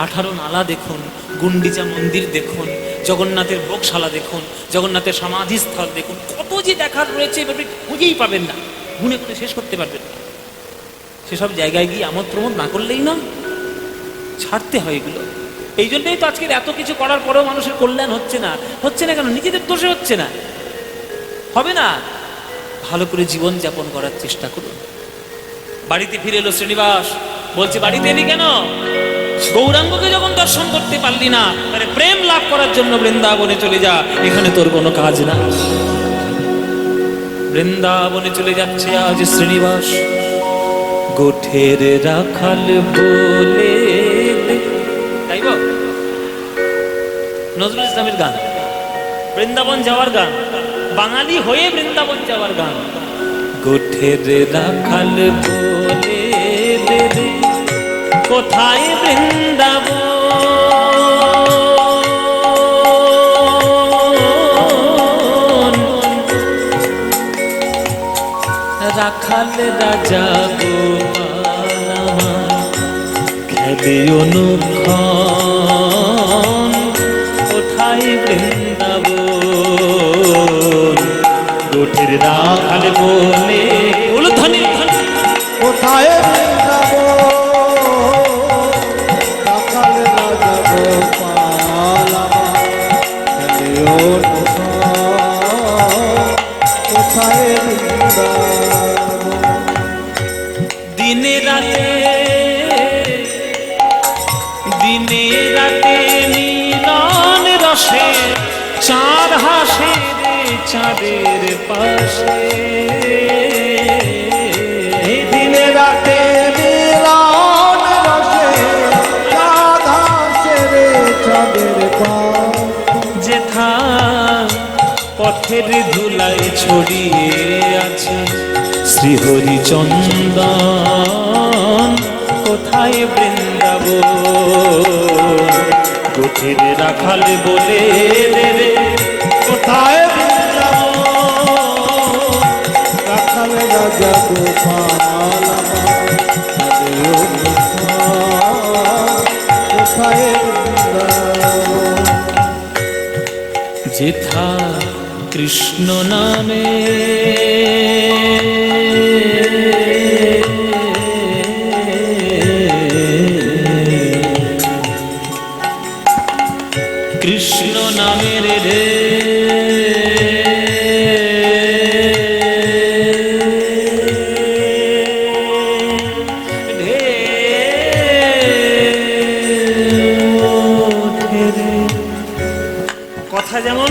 18 নালা দেখুন, গুন্ডিচা মন্দির দেখুন, জগন্নাথের ভোগশালা দেখুন, জগন্নাথের সমাধিস্থল দেখুন, কত যে দেখার রয়েছে এভাবে খুঁজেই পাবেন না, গুনে গুনে শেষ করতে পারবেন না। সেসব জায়গায় গিয়ে আমোদ প্রমোদ না করলেই না, ছাড়তে হয় এগুলো। এই জন্যই তো আজকের এত কিছু করার পরেও মানুষের কল্যাণ হচ্ছে না। হচ্ছে না কেন? নিজেদের দোষে হচ্ছে না, হবে না। ভালো করে জীবন যাপন করার চেষ্টা করুন। বাড়িতে ফিরে এলো শ্রীনিবাস, বলছে বাড়িতে এলি কেন? গৌরাঙ্গকে যখন দর্শন করতে পারলি না, তাহলে প্রেম লাভ করার জন্য বৃন্দাবনে চলে যা, এখানে তোর কোনো কাজ না। বৃন্দাবনে চলে যাচ্ছে আজ শ্রীনিবাস, গোঠের রাখাল বলে। তাইব নজরুল ইসলামের গান, বৃন্দাবন যাওয়ার গান, বাঙালি হয়ে বৃন্দাবন যাওয়ার গান। গোঠের রাখাল বলে কোথায় বৃন্দাবন, রাখাল রাজা গোপাল খেলে অনুক্ষণ, কোথায় বৃন্দাবন, গোঠের রাখাল বলে। উলুধ্বনি
কোথায় রাখাল রাজা গোপাল কোথায়
দিনে রাতে মিলন রসে, চাঁদ হাসে রে চাঁদের পাশে।
দিনে রাতে মিলন রসে, চাঁদ হাসে রে চাঁদের পাশে।
যেথা পথের ধুলায় ছড়িয়ে আছে শ্রীহরি চন্দন, কোথায় বৃন্দাবন, গোঠের রাখাল বলে রে কোথায় বৃন্দাবন,
রাখাল রাজা গোপাল কোথায় বৃন্দাবন।
যেথা কৃষ্ণ নামে কৃষ্ণ নামের রে কথা যেমন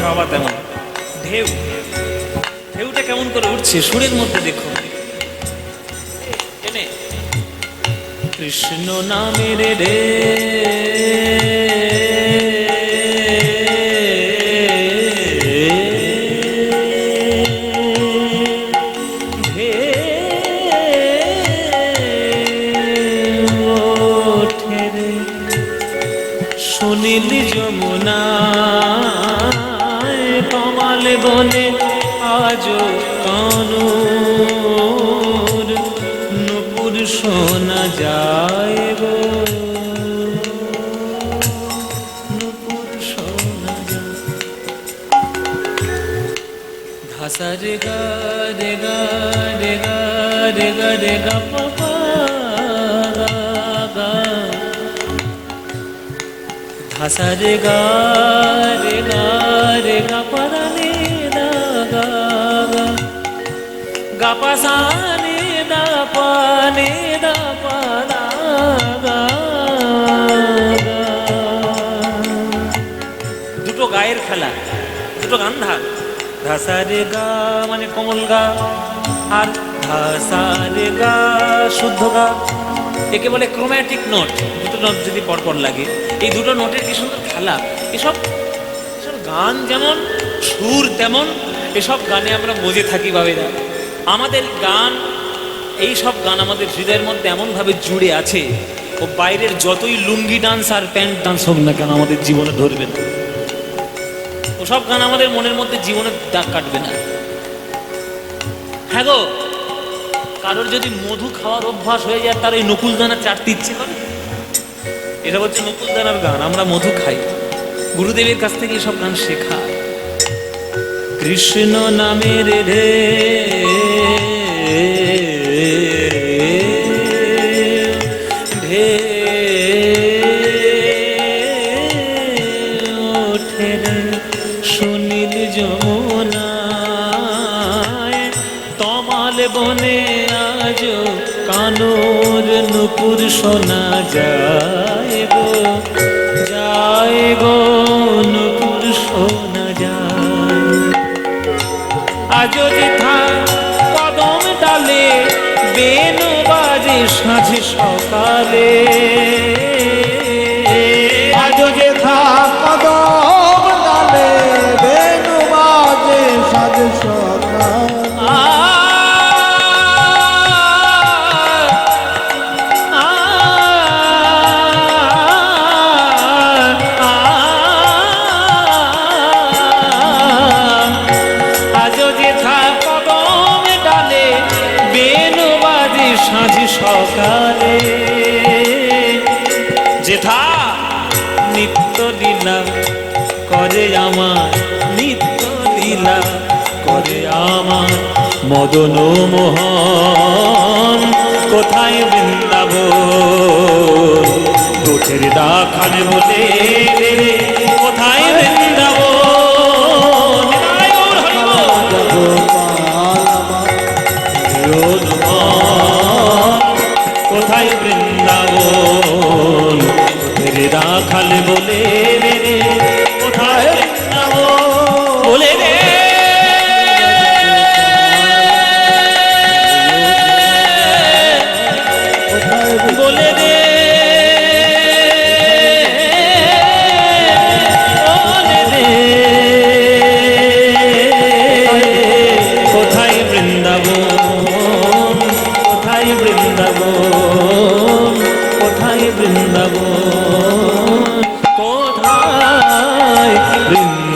বাবা তেমন। ঢেউটা কেমন করে উঠছে সুরের মধ্যে, দেখুন। কৃষ্ণ নামের রে সুনীল যমুনায় কমল বনে আজ কানুর নুপুর শোনা যায় গো, নুপুর শোনা যায়। ধাসা রে গা রে গা রে গা রে গা রে গা পা গা, ধাসা রে গা রে গা রে গা পা রে দা গা গা পা সা রে দা পা রে দা পা দা গা। দুটো গায়ের খেলা, দুটো গান ধার। ধাসা রে গা মানে কমল গা, আর ধাসা রে গা শুদ্ধ গা, একে বলে ক্রোম্যাটিক নোট। দুটো নোট যদি পরপর লাগে, এই দুটো নোটের কি সুন্দর খেলা। এসব গান যেমন, সুর তেমন, এসব গানে আমরা মজে থাকি বাবেরা। আমাদের গান, এই সব গান আমাদের হৃদয়ের মধ্যে এমনভাবে জুড়ে আছে, ও বাইরের যতই লুঙ্গি ডান্স আর প্যান্ট ডান্স হোক না কেন আমাদের জীবনে ধরবে না। ওসব গান আমাদের মনের মধ্যে জীবনে দাগ কাটবে না। হ্যাঁ গো, কারোর যদি মধু খাওয়ার অভ্যাস হয়ে যায় তার ওই নকুল দানা চাটতে ইচ্ছে করে। এটা হচ্ছে নকুল দানার গান, আমরা মধু খাই। গুরুদেবের কাছ থেকে এসব গান শেখা। কৃষ্ণ নামের রে ওঠে রে সুনীল যমুনায়, তমাল বনে আজ কানোর নুপুর শোনা যায় গো, যায় গো নুপুর শোনা যায়। আজ যেথা কদম ডালে বেনু বাজে সাঁঝ সকালে,
আজ যেথা কদম ডালে বেনু বাজে সাজ সকাল।
আজ যেথা কদম ডালে বেনু বাজে সাঁঝ সকালে, যেথা নিত্য লীলা করে আমার, নিত্য লীলা করে আমার মদন মোহন। কোথায় বৃন্দাবন তোঠের ডাকানে বলে রে, কোথায় বৃন্দাবন। হরি বল, হরি বল। কোথায় বৃন্দাবন তোঠের ডাকানে বলে রে, কোথায় বৃন্দাবন বলে রে। বলে দে, বলে দে, কোথায় বৃন্দাবন, কোথায় বৃন্দাবন, কোথায় বৃন্দাবন, কোথায় বৃন্দাবন।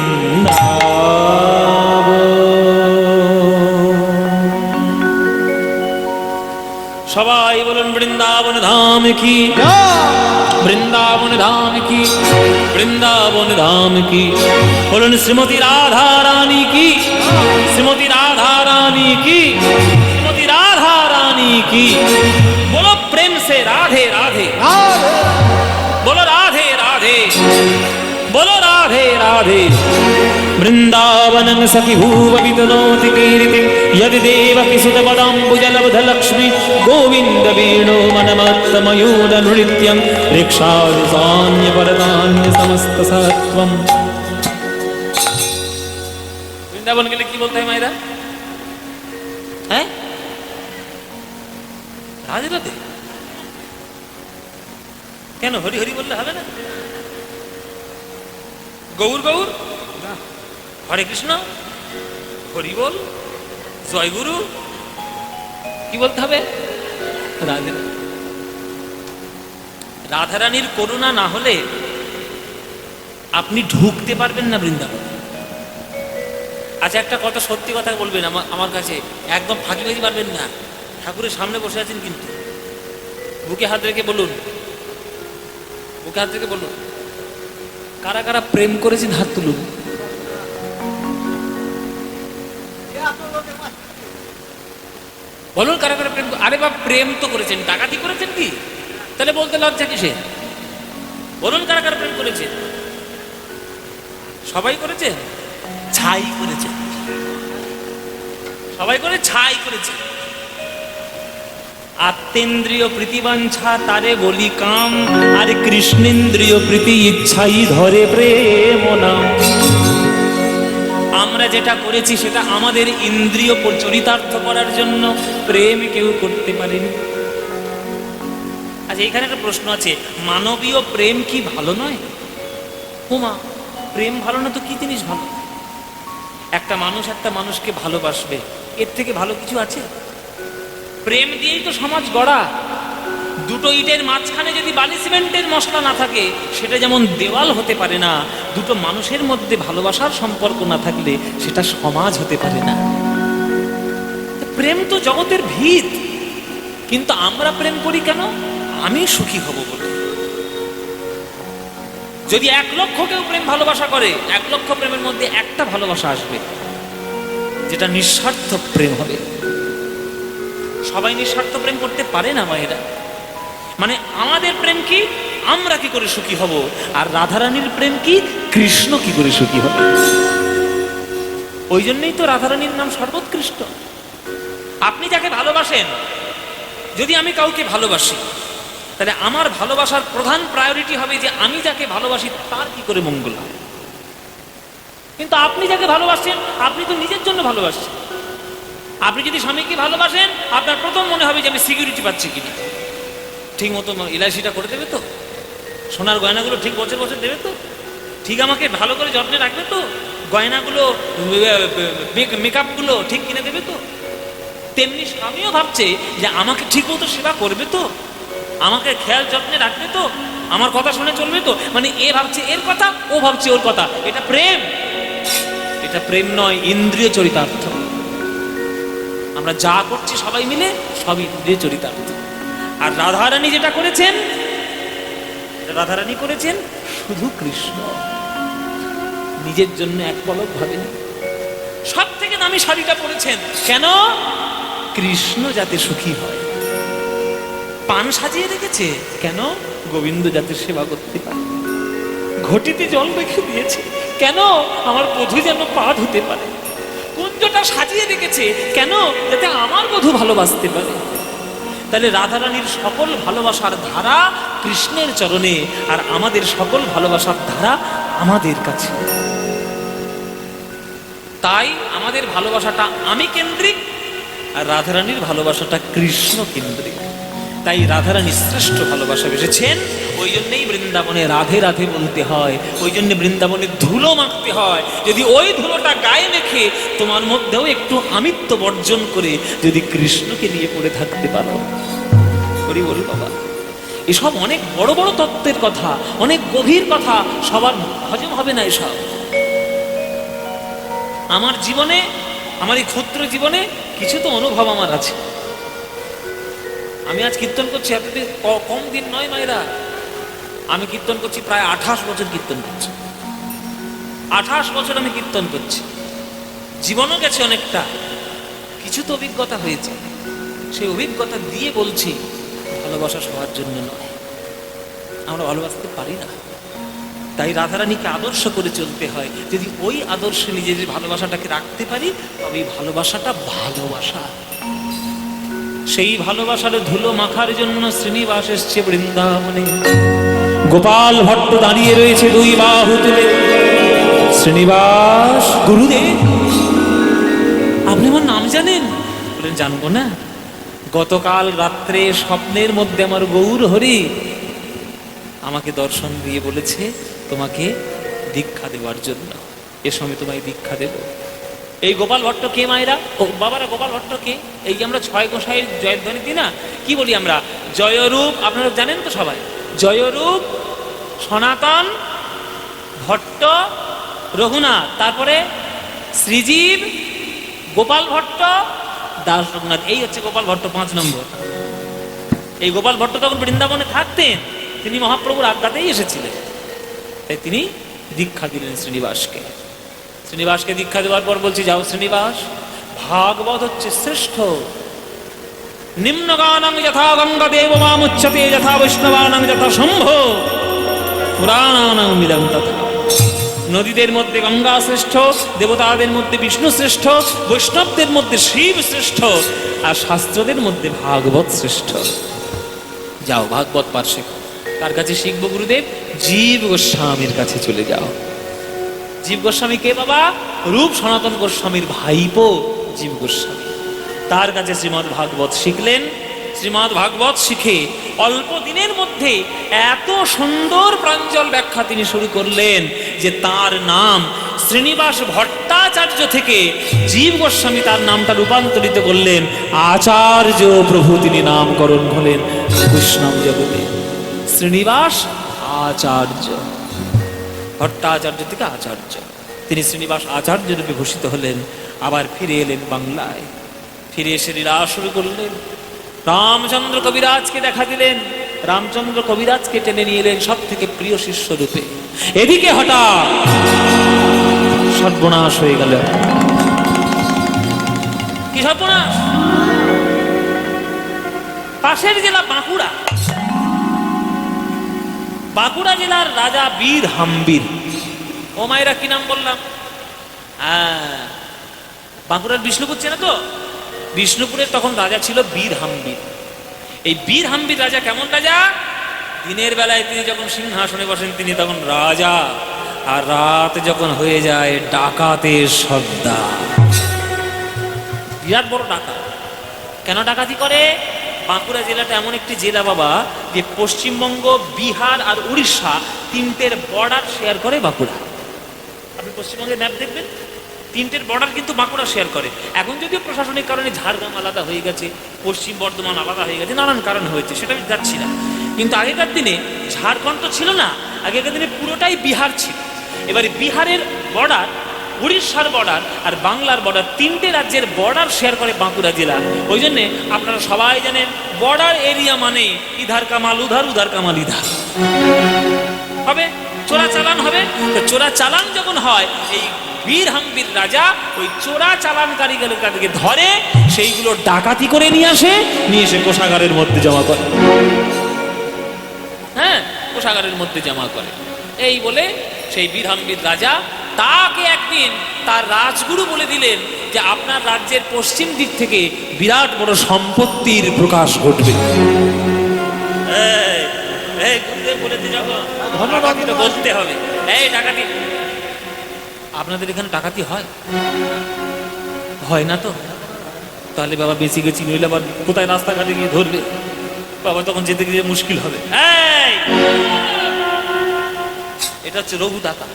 সবাই বলুন বৃন্দাবন ধাম কি, বৃন্দাবন ধাম কি, বৃন্দাবন ধাম কি। বলুন শ্রীমতী রাধা রানী কি, শ্রীমতী রাধা রানী কি, শ্রীমতী রাধা রানী কি। বলো প্রেম সে রাধে রাধে, बोलो राधे राधे, बोलो राधे राधे। वृंदावनं सखि भूववितनोति कीर्ति यदि देवकी सुतपदाम्बुजलब्धलक्ष्मी गोविन्द वीणो मनमत्तमयूर नृत्यं ऋक्षासान्यपरतान्य समस्तसत्त्वम्। वृंदावन के लिए की बोलते हैं मायरा? हैं? राधे राधे কেন হরি হরি বললে হবে না? গৌর গৌর, হরে কৃষ্ণ, হরি বল, জয় গুরু, কি বলতে হবে? রাধে। রাধারানীর করুণা না হলে আপনি ঢুকতে পারবেন না বৃন্দাবন। আচ্ছা একটা কথা সত্যি কথা বলবেন আমার কাছে, একদম ফাঁকিবাজি পারবেন না। ঠাকুরের সামনে বসে আছেন কিন্তু বুকে হাত রেখে বলুন, বুকে হাত রেখে বলুন, কারা কারা প্রেম করেছেন হাত তুলুন। বলুন কারা কারা প্রেম। আরে বাবা প্রেম তো করেছেন, ডাকাতি করেছেন কি? তাহলে বলতে লজ্জা কিসে? বলুন কারা কারা প্রেম করেছেন? সবাই করেছেন? ছাই করেছেন? সবাই করে ছাই করেছে। আত্মেন্দ্রিয় প্রীতিবাঞ্ছা তারে বলি কাম, আর কৃষ্ণেন্দ্রিয় প্রীতি ইচ্ছাই ধরে প্রেম নাম। আমরা যেটা করেছি সেটা আমাদের ইন্দ্রিয় চরিতার্থ করার জন্য, প্রেম কেউ করতে পারেনি। আচ্ছা এখানে একটা প্রশ্ন আছে, মানবীয় প্রেম কি ভালো নয়? হুমা প্রেম ভালো না তো কি জিনিস ভালো? একটা মানুষ একটা মানুষকে ভালোবাসবে, এর থেকে ভালো কিছু আছে? প্রেম দিয়েই তো সমাজ গড়া। দুটো ইটের মাঝখানে যদি বালি সিমেন্টের মশলা না থাকে, সেটা যেমন দেওয়াল হতে পারে না, দুটো মানুষের মধ্যে ভালোবাসার সম্পর্ক না থাকলে সেটা সমাজ হতে পারে না। প্রেম তো জগতের ভিত, কিন্তু আমরা প্রেম করি কেন? আমি সুখী হব বলে। যদি 1 লক্ষ কেউ প্রেম ভালোবাসা করে, 1 লক্ষ প্রেমের মধ্যে একটা ভালোবাসা আসবে যেটা নিঃস্বার্থ প্রেম হবে। সবাই নিঃস্বার্থ প্রেম করতে পারে না মায়েরা। মানে আমাদের প্রেম কি, আমরা কি করে সুখী হব, আর রাধারানীর প্রেম কি, কৃষ্ণ কি করে সুখী হবে। ওই জন্যই তো রাধারানীর নাম সর্বোৎকৃষ্ট। আপনি যাকে ভালোবাসেন, যদি আমি কাউকে ভালোবাসি, তাহলে আমার ভালোবাসার প্রধান প্রায়োরিটি হবে যে আমি যাকে ভালোবাসি তার কি করে মঙ্গল হয়। কিন্তু আপনি যাকে ভালোবাসেন, আপনি তো নিজের জন্য ভালোবাসছেন। আপনি যদি স্বামীকে ভালোবাসেন, আপনার প্রথম মনে হবে যে আমি সিকিউরিটি পাচ্ছি কিনা, ঠিক মতো এলআইসিটা করে দেবে তো, সোনার গয়নাগুলো ঠিক বছর বছর দেবে তো, ঠিক আমাকে ভালো করে যত্নে রাখবে তো, গয়নাগুলো মেকআপগুলো ঠিক কিনে দেবে তো। তেমনি স্বামীও ভাবছে যে আমাকে ঠিক মতো সেবা করবে তো, আমাকে খেয়াল যত্নে রাখবে তো, আমার কথা শুনে চলবে তো। মানে এ ভাবছে এর কথা, ও ভাবছে ওর কথা। এটা প্রেম? এটা প্রেম নয়, ইন্দ্রিয় চরিতার্থ। আমরা যা করছি সবাই মিলে সব ইন্দ্রিয় চরিতার্থ। আর রাধারানী যেটা করেছেন, রাধারানী করেছেন শুধু কৃষ্ণ, নিজের জন্য এক পলক ভাবেনি। সব থেকে দামি শাড়িটা পরেছেন কেন? কৃষ্ণ যাতে সুখী হয়। পান সাজিয়ে রেখেছে কেন? গোবিন্দ যাতে সেবা করতে পারে। ঘটিতে জল রেখে দিয়েছে কেন? আমার বধূ যেন পা ধুতে পারে। কুঞ্জটা সাজিয়ে রেখেছে কেন? যাতে আমার বধূ ভালোবাসতে পারে। তাহলে রাধারানীর সকল ভালোবাসার ধারা কৃষ্ণের চরণে, আর আমাদের সকল ভালোবাসার ধারা আমাদের কাছে। তাই আমাদের ভালোবাসাটা আমি কেন্দ্রিক, আর রাধারানীর ভালোবাসাটা কৃষ্ণ কেন্দ্রিক। তাই রাধারানী শ্রেষ্ঠ ভালোবাসা বেসেছেন। ওই জন্যই বৃন্দাবনে রাধে রাধে বলতে হয়, ওই জন্য বৃন্দাবনে ধুলো মাখতে হয়। যদি ওই ধুলোটা গায়ে মেখে তোমার মধ্যেও একটু আমিত্ব বর্জন করে যদি কৃষ্ণকে নিয়ে পড়ে থাকতে পারো, করি বলি বাবা। এসব অনেক বড় বড় তত্ত্বের কথা, অনেক গভীর কথা, সবার হজম হবে না এসব। আমার জীবনে, আমার এই ক্ষুদ্র জীবনে কিছু তো অনুভব আমার আছে। আমি আজ কীর্তন করছি, এতদিন কম দিন নয় মায়েরা। আমি কীর্তন করছি প্রায় 28 বছর কীর্তন করছি। 28 বছর আমি কীর্তন করছি। জীবনও গেছে অনেকটা, কিছু তো অভিজ্ঞতা হয়েছে। সেই অভিজ্ঞতা দিয়ে বলছি, ভালোবাসা সবার জন্য নয়, আমরা ভালোবাসতে পারি না। তাই রাধারানীকে আদর্শ করে চলতে হয়। যদি ওই আদর্শে নিজের ভালোবাসাটাকে রাখতে পারি, তবে ভালোবাসাটা ভালোবাসা। সেই ভালোবাসার ধুলো মাখার জন্য শ্রীনিবাস এসছে বৃন্দাবনে। গোপাল ভট্ট দাঁড়িয়ে রয়েছে 2 বাহু তুলে। শ্রীনিবাস, গুরুদেব আপনি আমার নাম জানেন? বলেন জানবো না? গতকাল রাত্রে স্বপ্নের মধ্যে আমার গৌর হরি আমাকে দর্শন দিয়ে বলেছে তোমাকে দীক্ষা দেওয়ার জন্য। এ সময় তোমায় দীক্ষা দেব। এই গোপাল ভট্ট কে মায়েরা? ও বাবারা, গোপাল ভট্ট কে? এই যে আমরা 6 গোসাইয়ের জয়ধ্বনি দিই না, কি বলি আমরা? জয়রূপ, আপনারা জানেন তো সবাই। জয়রূপ, সনাতন, ভট্ট, রঘুনাথ, তারপরে শ্রীজীব, গোপাল ভট্ট, দাস রঘুনাথ। এই হচ্ছে গোপাল ভট্ট 5 নম্বর। এই গোপাল ভট্ট তখন বৃন্দাবনে থাকতেন, তিনি মহাপ্রভুর আজ্ঞাতেই এসেছিলেন। তাই তিনি দীক্ষা দিলেন শ্রীনিবাসকে। শ্রীনিবাসকে দীক্ষা দেওয়ার পর বলছি, যাও শ্রীনিবাস, ভাগবত হচ্ছে শ্রেষ্ঠ। নিম্নগানং যথা গঙ্গা দেবমামুচ্যতে যথা বৈষ্ণবানং যথা শম্ভ পুরাণানাং মিদং তথা। নদীদের মধ্যে গঙ্গা শ্রেষ্ঠ, দেবতাদের মধ্যে বিষ্ণু শ্রেষ্ঠ, বৈষ্ণবদের মধ্যে শিব শ্রেষ্ঠ, আর শাস্ত্রদের মধ্যে ভাগবত শ্রেষ্ঠ। যাও ভাগবত পাঠ শেখো। তার কাছে শিখবো গুরুদেব? জীব গোস্বামীর কাছে চলে যাও। জীব গোস্বামী কে বাবা? রূপ সনাতন গোস্বামীর ভাইপো জীব গোস্বামী। তার কাছে শ্রীমদ্ ভাগবত শিখলেন। শ্রীমদ্ ভাগবত শিখে অল্প দিনের মধ্যে এত সুন্দর প্রাঞ্জল ব্যাখ্যা তিনি শুরু করলেন যে তার নাম শ্রীনিবাস ভট্টাচার্য থেকে জীব গোস্বামী তার নামটা রূপান্তরিত করলেন, আচার্য প্রভু তিনি নামকরণ হলেন। বৈষ্ণব জগতে শ্রীনিবাস আচার্য, ভট্টাচার্য থেকে আচার্য, তিনি শ্রীনিবাস আচার্য রূপে ভূষিত হলেন। আবার ফিরে এলেন বাংলায়, ফিরে এসে লীলা শুরু করলেন। রামচন্দ্র কবিরাজকে দেখা দিলেন, রামচন্দ্র কবিরাজকে টেনে নিয়ে এলেন সব থেকে প্রিয় শিষ্য রূপে। এদিকে হঠাৎ সর্বনাশ হয়ে গেল। কি সর্বনাশ? পাশের জেলা বাঁকুড়া, বাঁকুড়া জেলার রাজা বীর হাম্বির। ও মায়েরা, কি নাম বললাম? হ্যাঁ, বাঁকুড়ার বিষ্ণুপুর চেনে তো? বিষ্ণুপুরের তখন রাজা ছিল বীর হাম্বির। এই বীর হাম্বির রাজা কেমন রাজা? দিনের বেলায় তিনি যখন সিংহাসনে বসেন তিনি তখন রাজা, আর রাত যখন হয়ে যায় ডাকাতের সর্দার। বিরাট বড় ডাকাত। কেন ডাকাতি করে? বাঁকুড়া জেলাটা এমন একটি জেলা বাবা, যে পশ্চিমবঙ্গ, বিহার আর উড়িষ্যা তিনটের বর্ডার শেয়ার করে বাঁকুড়া। আপনি পশ্চিমবঙ্গের ম্যাপ দেখবেন, তিনটের বর্ডার কিন্তু বাঁকুড়া শেয়ার করে। এখন যদিও প্রশাসনিক কারণে ঝাড়গ্রাম আলাদা হয়ে গেছে, পশ্চিম বর্ধমান আলাদা হয়ে গেছে, নানান কারণ হয়েছে, সেটা আমি যাচ্ছি না। কিন্তু আগেকার দিনে ঝাড়খণ্ড তো ছিল না, আগেকার দিনে পুরোটাই বিহার ছিল। এবারে বিহারের বর্ডার, উড়িষ্যার বর্ডার আর বাংলার বর্ডার, তিনটে রাজ্যের বর্ডার শেয়ার করে বাঁকুড়া জেলা। ওই জন্যে আপনারা সবাই জানেন বর্ডার এরিয়া মানে ইধার কামাল উধার, উধার কামাল ইধার হবে, চোরা চালান হবে। তো চোরা চালান যখন হয়, এই বীর হাম্বির রাজা ওই চোরা চালানকারীগুলোকে ধরে, সেইগুলো ডাকাতি করে নিয়ে এসে কোষাগারের মধ্যে জমা করে। হ্যাঁ, কোষাগারের মধ্যে জমা করে। এই বলে সেই বীর হাম্বির রাজা তাকে একদিন তার রাজগুরু বলে দিলেন যে আপনার রাজ্যের পশ্চিম দিক থেকে বিরাট বড় সম্পত্তির প্রকাশ ঘটবে। বলেছে যখন বলতে হবে, এই ডাকাতি। আপনাদের এখানে ডাকাতি হয়? হয় না তো? তাহলে বাবা বেঁচে গেছি, নইলে আবার কোথায় রাস্তাঘাটে গিয়ে ধরবে বাবা, তখন যেতে গিয়ে মুশকিল হবে। এটা হচ্ছে রঘু ডাকা,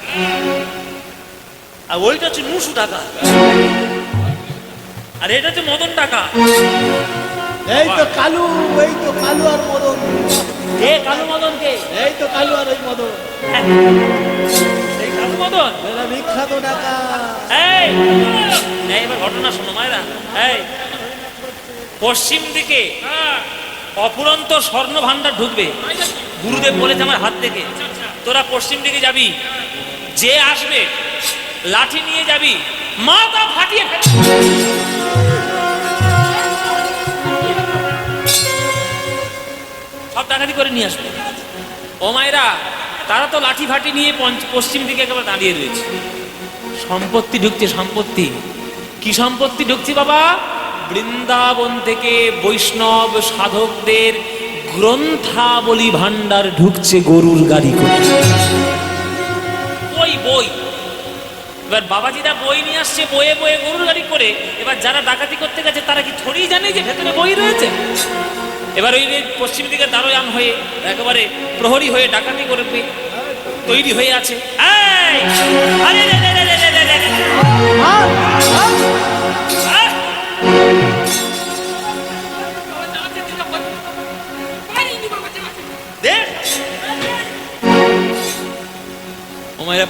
আর ওইটা হচ্ছে মুসু টাকা, আর এটা হচ্ছে মদন টাকা।
এই তো কালু, এই তো কালু আর মদন।
কে কালু মদন? কে?
এই তো কালু আর ওই মদন।
এই কালু মদন
এরা বিখ্যাত টাকা।
এই এবার ঘটনা শোনো মায়েরা। এই পশ্চিম দিকে অপুরন্ত স্বর্ণ ভান্ডার ঢুকবে, গুরুদেব বলেছে আমার হাত থেকে। তোরা পশ্চিম দিকে যাবি, যে আসবে লাঠি নিয়ে যাবি, মাথা ফাটিয়ে সব ডাকাতি করে নিয়ে আসবে। ও মায়েরা, তারা তো লাঠি ফাটি নিয়ে পশ্চিম দিকে একেবারে দাঁড়িয়ে রয়েছে। সম্পত্তি ঢুকছে, সম্পত্তি। কি সম্পত্তি ঢুকছে বাবা? বৃন্দাবন থেকে বৈষ্ণব সাধকদের গ্রন্থাবলী ভান্ডার ঢুকছে গরুর গাড়ি করে। বই বই, এবার বাবাজিরা বই নিয়ে আসছে, বয়ে বয়ে গরুর গাড়ি করে। এবার যারা ডাকাতি করতে গেছে তারা কি থোড়ি জানে যে ভেতরে বই রয়েছে? এবার ওই পশ্চিম দিকে দারোয়ান হয়ে একেবারে প্রহরী হয়ে ডাকাতি করবে তৈরি হয়ে আছে।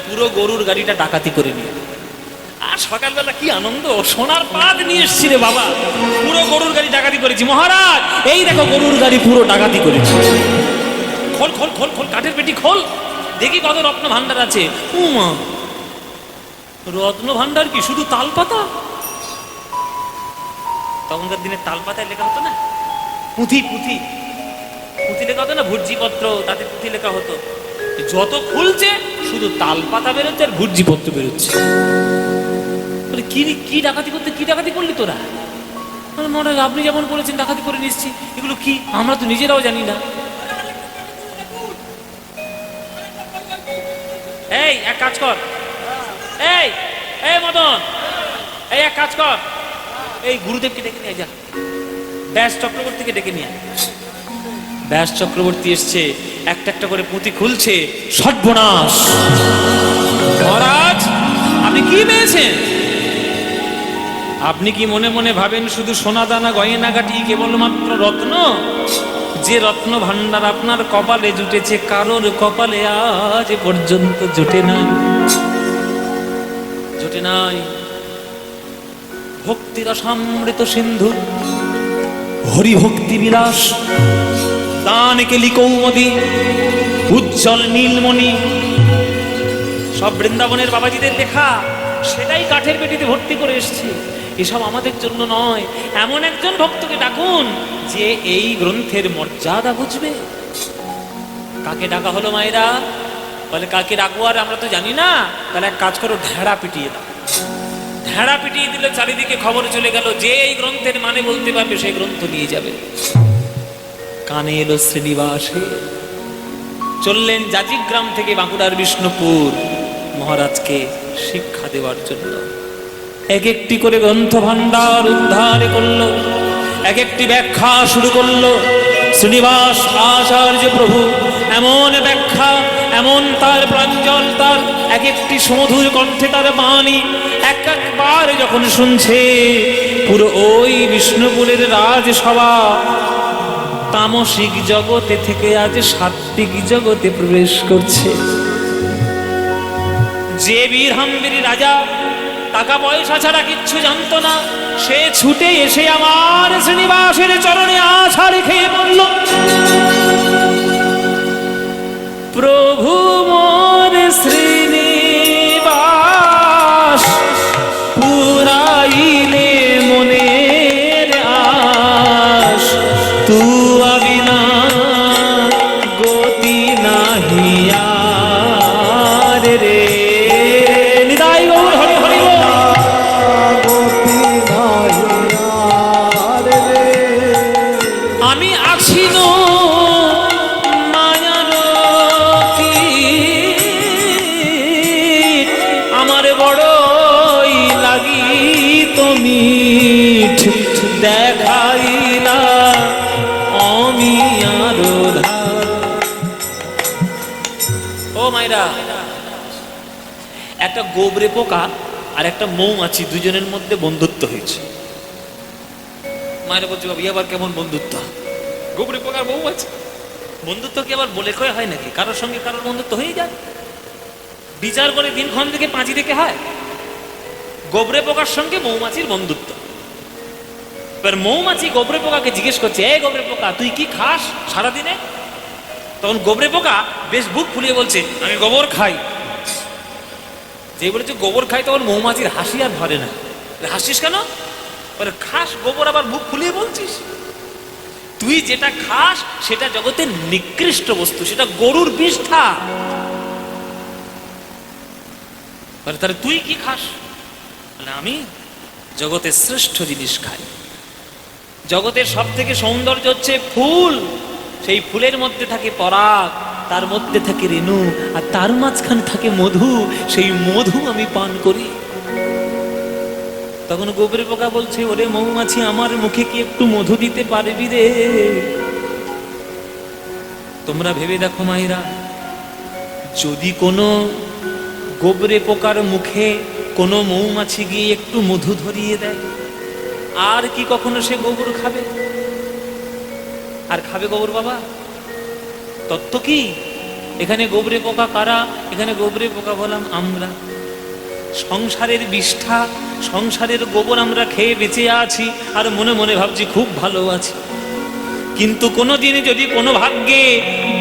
পুরো গরুর গাড়িটা ডাকাতি করে নিয়ে, আর সকালবেলা কি আনন্দ, সোনার পাত নিয়ে এসছি রে বাবা, পুরো গরুর গাড়ি ডাকাতি করেছি মহারাজ। এই দেখো গরুর গাড়ি পুরো ডাকাতি করেছি। খোল খোল খোল খোল, কাঠের পেটি খোল, দেখি কত রত্ন ভান্ডার আছে। উমা, রত্ন ভান্ডার কি শুধু তাল পাতা? তখনকার দিনে তাল পাতায় লেখা হতো না, পুঁথি পুঁথি পুঁথি লেখা হতো না, ভুর্জিপত্র, তাতে পুঁথি লেখা হতো। যত খুলছে শুধু তাল পাতা বেরোচ্ছে আর ভুর্জিপত্র বেরোচ্ছে। কি ডাকাতি করতে, কি ডাকাতি করলি তোরা? মহারাজ আপনি যেমন বলেছেন ডাকাতি করে নিচ্ছি, এগুলো কি আমরা তো নিজেরাও জানি না। এই এক কাজ কর, এই এই মদন, এই এক কাজ কর, এই গুরুদেবকে ডেকে নিয়ে যা, ব্যাস চক্রবর্তীকে ডেকে নিয়ে। ব্যাস চক্রবর্তী এসছে, একটা একটা করে পুঁথি খুলছে। সর্বনাশ! মহারাজ আপনি কি পেয়েছেন? আপনি কি মনে মনে ভাবেন শুধু সোনা দানা গয়নাগাটি কেবলমাত্র রত্ন? যে রত্ন ভান্ডার আপনার কপালে জুটেছে কারোর কপালে আজ পর্যন্ত জুটে নাই, জুটে নাই। ভক্তির অসামৃত সিন্ধু, হরিভক্তি বিলাস, দানকেলি কৌমদি, উজ্জ্বল নীলমণি, সব বৃন্দাবনের বাবাজিদের লেখা, সেটাই কাঠের পেটিতে ভর্তি করে এসছে। এসব আমাদের জন্য নয়। এমন একজন ভক্তকে ডাকুন যে এই গ্রন্থের মর্যাদা বুঝবে। কাকে ডাকা হলো মায়েরা? বলে কাকে ডাকবো আর আমরা তো জানি না। তাহলে এক কাজ করো, ঢেড়া পিটিয়ে দাও। ঢেড়া পিটিয়ে দিলে চারিদিকে খবর চলে গেল, যে এই গ্রন্থের মানে বলতে পারবে সেই গ্রন্থ নিয়ে যাবে। কানে এলো শ্রীনিবাসে, চললেন জাজিগ্রাম থেকে বাঁকুড়ার বিষ্ণুপুর মহারাজকে শিক্ষা দেওয়ার জন্য। এক একটি করে গ্রন্থ ভান্ডার উদ্ধার করলো, এক একটি ব্যাখ্যা শুরু করলো। শ্রীনিবাস আচার্য প্রভু এমন ব্যাখ্যা, এমন তার প্রাঞ্জল, তার এক একটি সুমধুর কণ্ঠে তার বাণী একবার যখন শুনছে, পুরো ওই বিষ্ণুপুরের রাজসভা তামসিক জগতে থেকে আজ সাত্ত্বিক জগতে প্রবেশ করছে। যে বীরহাম্বীর রাজা টাকা পয়সা ছাড়া কিচ্ছু জানতো না, সে ছুটে এসে আমার শ্রীনিবাসের চরণে আশা রেখে বলল, প্রভু মোর শ্রীনিবাস, পুরাইলে মনের আশ, তু আবিনা গতি নাহিয়ার রে। নিতাই গৌর হরি হরি বল।
গতি নাহি আর রে।
আমি আছি নো মায়ার কীট, আমার বড়ই লাগি তুমি দেখাইলা অমিয়ার ধার। ও মাইরা, একটা গোবরে পোকা আর একটা মৌমাছি, দুজনের মধ্যে বন্ধুত্ব হয়েছে। মায়েরা বলছে, বাবা আবার কেমন বন্ধুত্ব? গোবরে পোকার মৌমাছি বন্ধুত্ব কি আবার বলে কয়ে হয় নাকি? কারোর সঙ্গে কারোর বন্ধুত্ব হয়ে যায়। বিচার করে দিনক্ষণ থেকে পাঁচি থেকে হয়। গোবরে পোকার সঙ্গে মৌমাছির বন্ধুত্ব। এবার মৌমাছি গোবরে পোকাকে জিজ্ঞেস করছে, এ গোবরে পোকা, তুই কি খাস সারাদিনে? তখন গোবরে পোকা বেশ বুক ফুলিয়ে বলছে, আমি গোবর খাই। যে বলেছে গোবর খাই, তখন মৌমাছির হাসি আর ধরে না। হাসিস কেন? বলে খাস গোবর, আবার মুখ ফুলিয়ে বলছিস? তুই যেটা খাস সেটা জগতের নিকৃষ্ট বস্তু, সেটা গরুর বিষ্ঠা। তাহলে তুই কি খাস? আমি জগতের শ্রেষ্ঠ জিনিস খাই। জগতের সব থেকে সৌন্দর্য হচ্ছে ফুল। সেই ফুলের মধ্যে থাকে পরাগ, তার মধ্যে থাকে রেণু, আর তার মাঝখানে থাকে মধু। সেই মধু আমি পান করি। তখন গোবরে পোকা বলছে, ওরে মৌমাছি, আমার মুখে কি একটু মধু দিতে পারবি রে? তোমরা ভেবে দেখো মায়েরা, যদি কোনো গোবরে পোকার মুখে কোনো মৌমাছি গিয়ে একটু মধু ধরিয়ে দেয়, আর কি কখনো সে গোবর খাবে? আর খাবে গোবর বাবা? তত্ত্ব কি? এখানে গোবরে পোকা কারা? এখানে গোবরে পোকা বললাম আমরা। সংসারের বিষ্ঠা, সংসারের গোবর আমরা খেয়ে বেঁচে আছি, আর মনে মনে ভাবছি খুব ভালো আছি। কিন্তু কোনোদিন যদি কোনো ভাগ্যে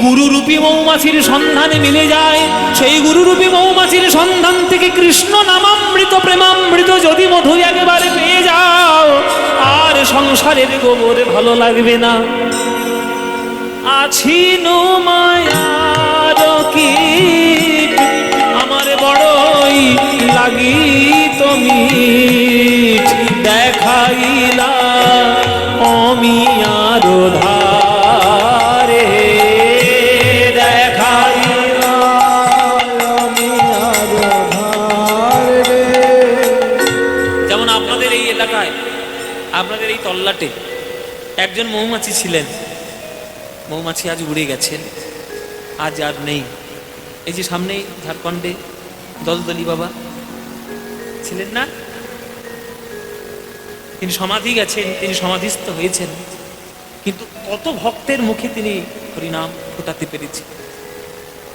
গুরুরূপী মৌমাছির সন্ধানে মিলে যায়, সেই গুরুরূপী মৌমাছির সন্ধান থেকে কৃষ্ণ নামামৃত প্রেমামৃত যদি মধু একেবারে পেয়ে যাও, আর সংসারের গোবর ভালো লাগবে না। আছি নো মায়ার কীট, আমার বড়ই লাগি তুমি দেখাইলা অমিয়ার ধারে, দেখাইলা
অমিয়ার ধারে।
যেমন আপনাদের এই এলাকায়, আপনাদের এই তল্লাটে একজন মৌমাছি ছিলেন। মৌমাছি আজ উড়ে গেছেন, আজ আর নেই। এই যে সামনেই ঝাড়খণ্ডে দলদলি বাবা ছিলেন না, তিনি সমাধি গেছেন, তিনি সমাধিস্থ হয়েছেন। কিন্তু কত ভক্তের মুখে তিনি হরিনাম ফোটাতে পেরেছেন,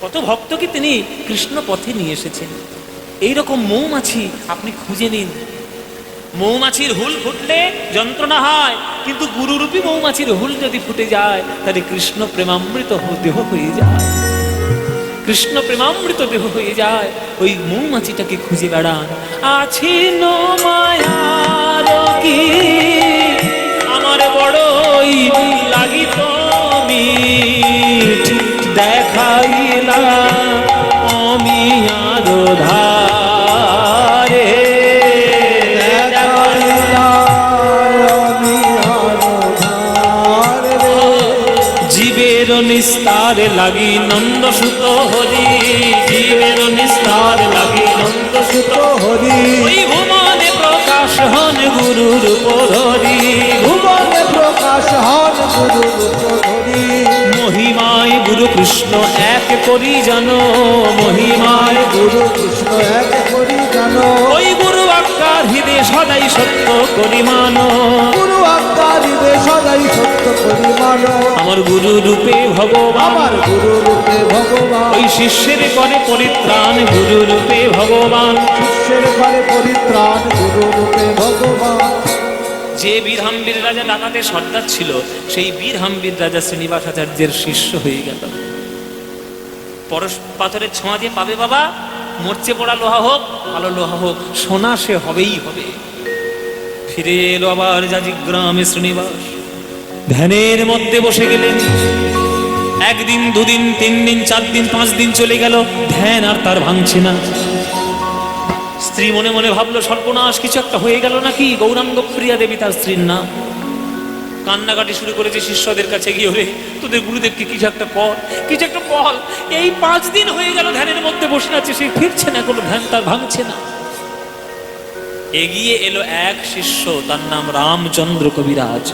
কত ভক্তকে তিনি কৃষ্ণ পথে নিয়ে এসেছেন। এইরকম মৌমাছি আপনি খুঁজে নিন। মৌমাছির হুল ফুটলে যন্ত্রণা হয়, কিন্তু গুরুরূপী মৌমাছির হুল যদি ফুটে যায় তাহলে কৃষ্ণ প্রেমামৃত দেহ হয়ে যায়, কৃষ্ণ প্রেমামৃত দেহ হয়ে যায়। ওই মৌমাছিটাকে খুঁজে বেড়ান। আছে নো মায়ার কি আমার বড়ই লাগিত মিঠ, দেখাইলা অমিয়ার ধারে, জীবের নিস্তার লাগি নন্দ সুত হরি, জীবের নিস্তার লাগি নন্দ সুত
হরি
ওই ভুবনে প্রকাশ হন গুরু রূপ ধরি,
ভুবনে প্রকাশ হন গুরু রূপ ধরি।
মহিমায় গুরু কৃষ্ণ এক করি জানো, মহিমায়
গুরু কৃষ্ণ এক করি জানো,
ওই গুরু আজ্ঞার হৃদয় সদাই সত্য করি মানো,
গুরু আজ্ঞা দিবে সদাই সত্য করি মানো।
আমার গুরু রূপে ভগবান,
আমার গুরু রূপে ভগবান,
ওই শিষ্যের করে পরিত্রাণ গুরু রূপে ভগবান,
শিষ্যের করে পরিত্রাণ গুরু রূপে ভগবান।
যে বীরহাম্বীর রাজা ডাকাতের সর্দার ছিল, সেই বীরহাম্বীর রাজা শ্রীনিবাস আচার্যের শিষ্য হয়ে গেল। পরশ পাথরের ছোঁয়া যে পাবে বাবা, মরচে পড়া লোহা হোক ভালো লোহা হোক, সোনা সে হবেই হবে। ফিরে এলো আবার যাজিগ্রামে শ্রীনিবাস, ধ্যানের মধ্যে বসে গেলেন। একদিন দুদিন 3 দিন 4 দিন 5 দিন চলে গেল, ধ্যান আর তার ভাঙছে না। স্ত্রী মনে মনে ভাবলো সর্বনাশ, কিছু একটা হয়ে গেল নাকি। গৌরাঙ্গ প্রিয়া দেবী তার স্ত্রীর নাম। কান্নাকাটি শুরু করেছে শিষ্যদের কাছে গিয়ে, ওরে তোদের গুরুদেবকে কিছু একটা কর, কিছু একটা বল। এই 5 দিন হয়ে গেল ধ্যানের মধ্যে বসে আছে, সে ফিরছে না, কোনো ধ্যান তার ভাঙছে না। এগিয়ে এলো এক শিষ্য, তার নাম রামচন্দ্র কবিরাজ।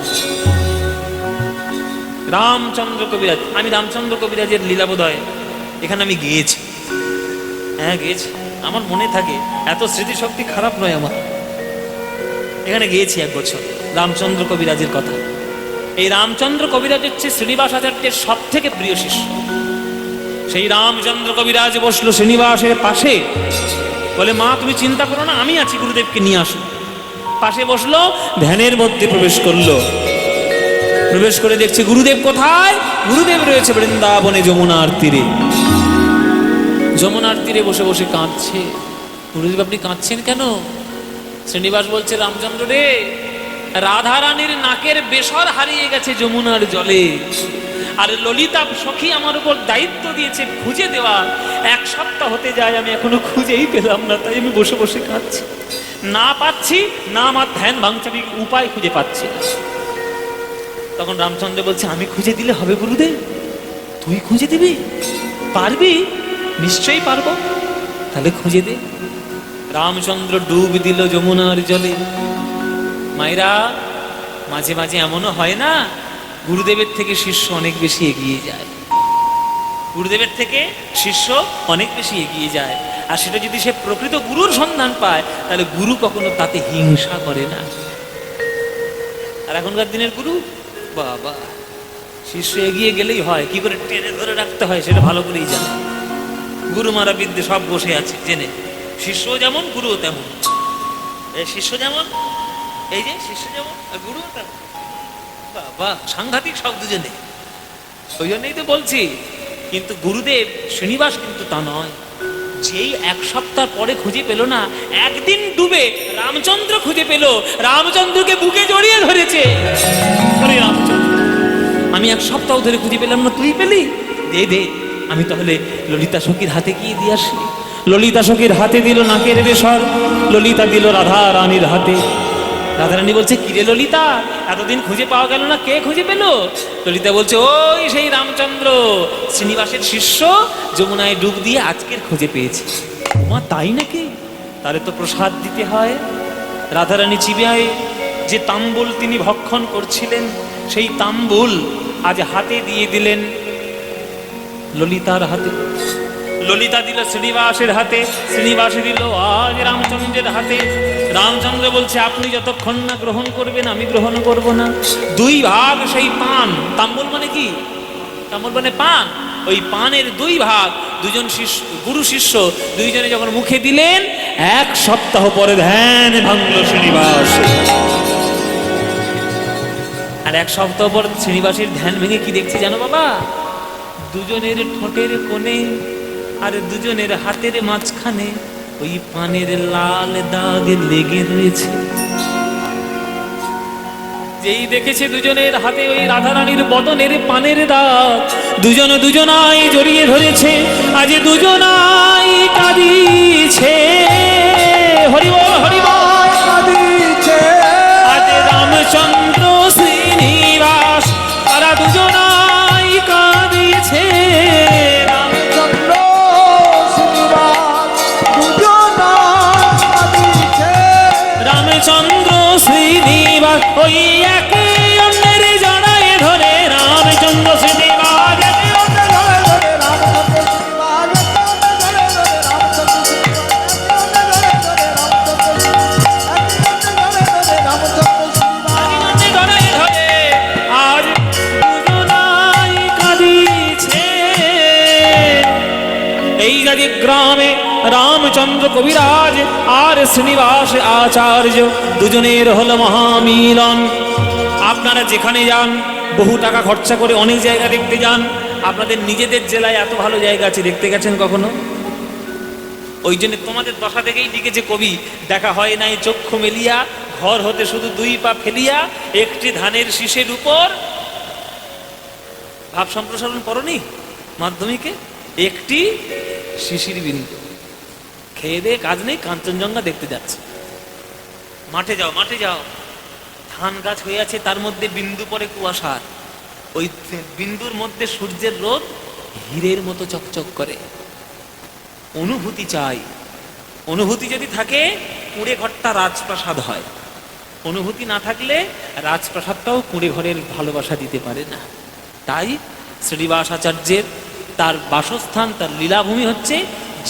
রামচন্দ্র কবিরাজ, আমি রামচন্দ্র কবিরাজের লীলাবোধয় এখানে আমি গিয়েছি, হ্যাঁ গিয়েছি, আমার মনে থাকে, এত স্মৃতিশক্তি খারাপ নয় আমার। এখানে গিয়েছি 1 বছর, রামচন্দ্র কবিরাজের কথা। এই রামচন্দ্র কবিরাজ হচ্ছে শ্রীনিবাস আচার্যের সব থেকে প্রিয় শিষ্য। সেই রামচন্দ্র কবিরাজ বসলো শ্রীনিবাসের পাশে, বলে মা তুমি চিন্তা করো না, আমি আছি, গুরুদেবকে নিয়ে আসো। পাশে বসলো, ধ্যানের মধ্যে প্রবেশ করলো। প্রবেশ করে দেখছে গুরুদেব কোথায়? গুরুদেব রয়েছে বৃন্দাবনে যমুনার তীরে। যমুনার তীরে বসে বসে কাঁদছে। গুরুদেব আপনি কাঁদছেন কেন? শ্রীনিবাস বলছে রামচন্দ্র রে, রাধা রানীর নাকের বেসর হারিয়ে গেছে যমুনার জলে, আর ললিতা সখী আমার উপর দায়িত্ব দিয়েছে খুঁজে দেওয়া। 1 সপ্তাহ হতে যায়, আমি এখনো খুঁজেই পেলাম না, তাই আমি বসে বসে কাঁদছি। না পাচ্ছি না, আমার ধ্যান ভাঙছে, আমি উপায় খুঁজে পাচ্ছি না। তখন রামচন্দ্র বলছে আমি খুঁজে দিলে হবে গুরুদেব? তুই খুঁজে দিবি? পারবি? নিশ্চয়ই পারবো, তাহলে খুঁজে দে। রামচন্দ্র ডুব দিল যমুনার জলে। মায়েরা, মাঝে মাঝে এমনও হয় না, গুরুদেবের থেকে শিষ্য অনেক বেশি এগিয়ে যায়, গুরুদেবের থেকে শিষ্য অনেক বেশি এগিয়ে যায়। আর সেটা যদি সে প্রকৃত গুরুর সন্ধান পায়, তাহলে গুরু কখনো তাতে হিংসা করে না। আর এখনকার দিনের গুরু, বাবা, শিষ্য এগিয়ে গেলেই হয়, কি করে টেনে ধরে রাখতে হয় সেটা ভালো করেই জানে। গুরু মারা বিদ্যে সব বসে আছে জেনে। শিষ্য যেমন গুরুও তেমন, শিষ্য যেমন, এই যে শিষ্য যেমন গুরুও তেমন। বাবা, সাংঘাতিক সব দুজনে, ওই জন্যই তো বলছি। কিন্তু গুরুদেব শ্রীনিবাস কিন্তু তা নয়। যেই 1 সপ্তাহ পরে খুঁজে পেল না, একদিন ডুবে রামচন্দ্র খুঁজে পেল, রামচন্দ্রকে বুকে জড়িয়ে ধরেছে। রামচন্দ্র, আমি 1 সপ্তাহ ধরে খুঁজে পেলাম না, তুই পেলি? দে দে, আমি তাহলে ললিতা সখীর হাতে গিয়ে দিয়ে আসি। ললিতা সখীর হাতে দিল নাকের বেসর, ললিতা দিল রাধা রানীর হাতে। রাধা রানী বলছে কিরে ললিতা, এতদিন খুঁজে পাওয়া গেল না, কে খুঁজে পেল? ললিতা বলছে ওই সেই রামচন্দ্র, শ্রীনিবাসের শিষ্য, যমুনায় ডুব দিয়ে আজকের খুঁজে পেয়েছে। মা তাই নাকি? তাহলে তো প্রসাদ দিতে হয়। রাধা রানী চিবিয়ায় যে তাম্বুল তিনি ভক্ষণ করছিলেন, সেই তাম্বুল আজ হাতে দিয়ে দিলেন ললিতার হাতে। ললিতা দিল শ্রীনিবাসের হাতে, শ্রীনিবাস দিল আজ রামচন্দ্রের হাতে। রামচন্দ্র বলছে আপনি যতক্ষণ না গ্রহণ করবেন আমি গ্রহণ করব না। দুই ভাগ সেই পান, তাম্বুল মানে কি? তাম্বুল মানে পান। ওই পানের দুই ভাগ দুজন শিষ্য, গুরু শিষ্য দুইজনে যখন মুখে দিলেন, 1 সপ্তাহ পরে ধ্যান ভাঙল শ্রীনিবাস। আর 1 সপ্তাহ পর শ্রীনিবাসের ধ্যান ভেঙে কি দেখছি জানো বাবা? দুজনের ঠোঁটের কোণে আর দুজনের হাতের মাঝখানে ওই পানের লাল দাগ লেগে রয়েছে। যেই দেখেছে দুজনের হাতে ওই রাধারানীর বদনের পানের দাগ, দুজনায় জড়িয়ে ধরেছে, আজ দুজনাই কাঁদিছে। হরিবল হরিবল
কাঁদিছে।
আজ রামচন্দ্র শ্রীনিবাস তারা দুজনাই কাঁদিছে।
রামচন্দ্র শ্রীনিবাস দুজনাই কাঁদিছে।
রামচন্দ্র শ্রীনিবাস ওই একে অন্যের জড়ায়ে ধরে, রামচন্দ্র শ্রীনিবাস একে অন্যের জড়ায়ে ধরে। আজ দুজনাই কাঁদিছে। এই জায়গায় গ্রামে রামচন্দ্র কবিরাজ আর শ্রীনিবাস আচার্য দুজনের হলো মহামিলন। আপনারা যেখানে যান, বহু টাকা খরচা করে অনেক জায়গা দেখতে যান, আপনাদের নিজেদের জেলায় এত ভালো জায়গা আছে, দেখতে গেছেন কখনো? ওই জন্য তোমাদের দশা থেকেই লিখেছে কবি, দেখা হয় নাই চক্ষু মেলিয়া, ঘর হতে শুধু 2 পা ফেলিয়া, একটি ধানের শীষের উপর। ভাব সম্প্রসারণ পড়নি মাধ্যমিকে? একটি শিশির বিন্দু। খেয়ে দিয়ে কাজ নেই, কাঞ্চনজঙ্ঘা দেখতে যাচ্ছে। মাঠে যাও, মাঠে যাও, ধান গাছ হয়ে আছে, তার মধ্যে বিন্দু পড়ে কুয়াশার, ওই বিন্দুর মধ্যে সূর্যের রোদ হীরের মতো চকচক করে। অনুভূতি চাই। অনুভূতি যদি থাকে, কুঁড়ে ঘরটা রাজপ্রাসাদ হয়। অনুভূতি না থাকলে রাজপ্রাসাদটাও কুঁড়ে ঘরের ভালোবাসা দিতে পারে না। তাই শ্রীনিবাস আচার্যের তার বাসস্থান, তার লীলাভূমি হচ্ছে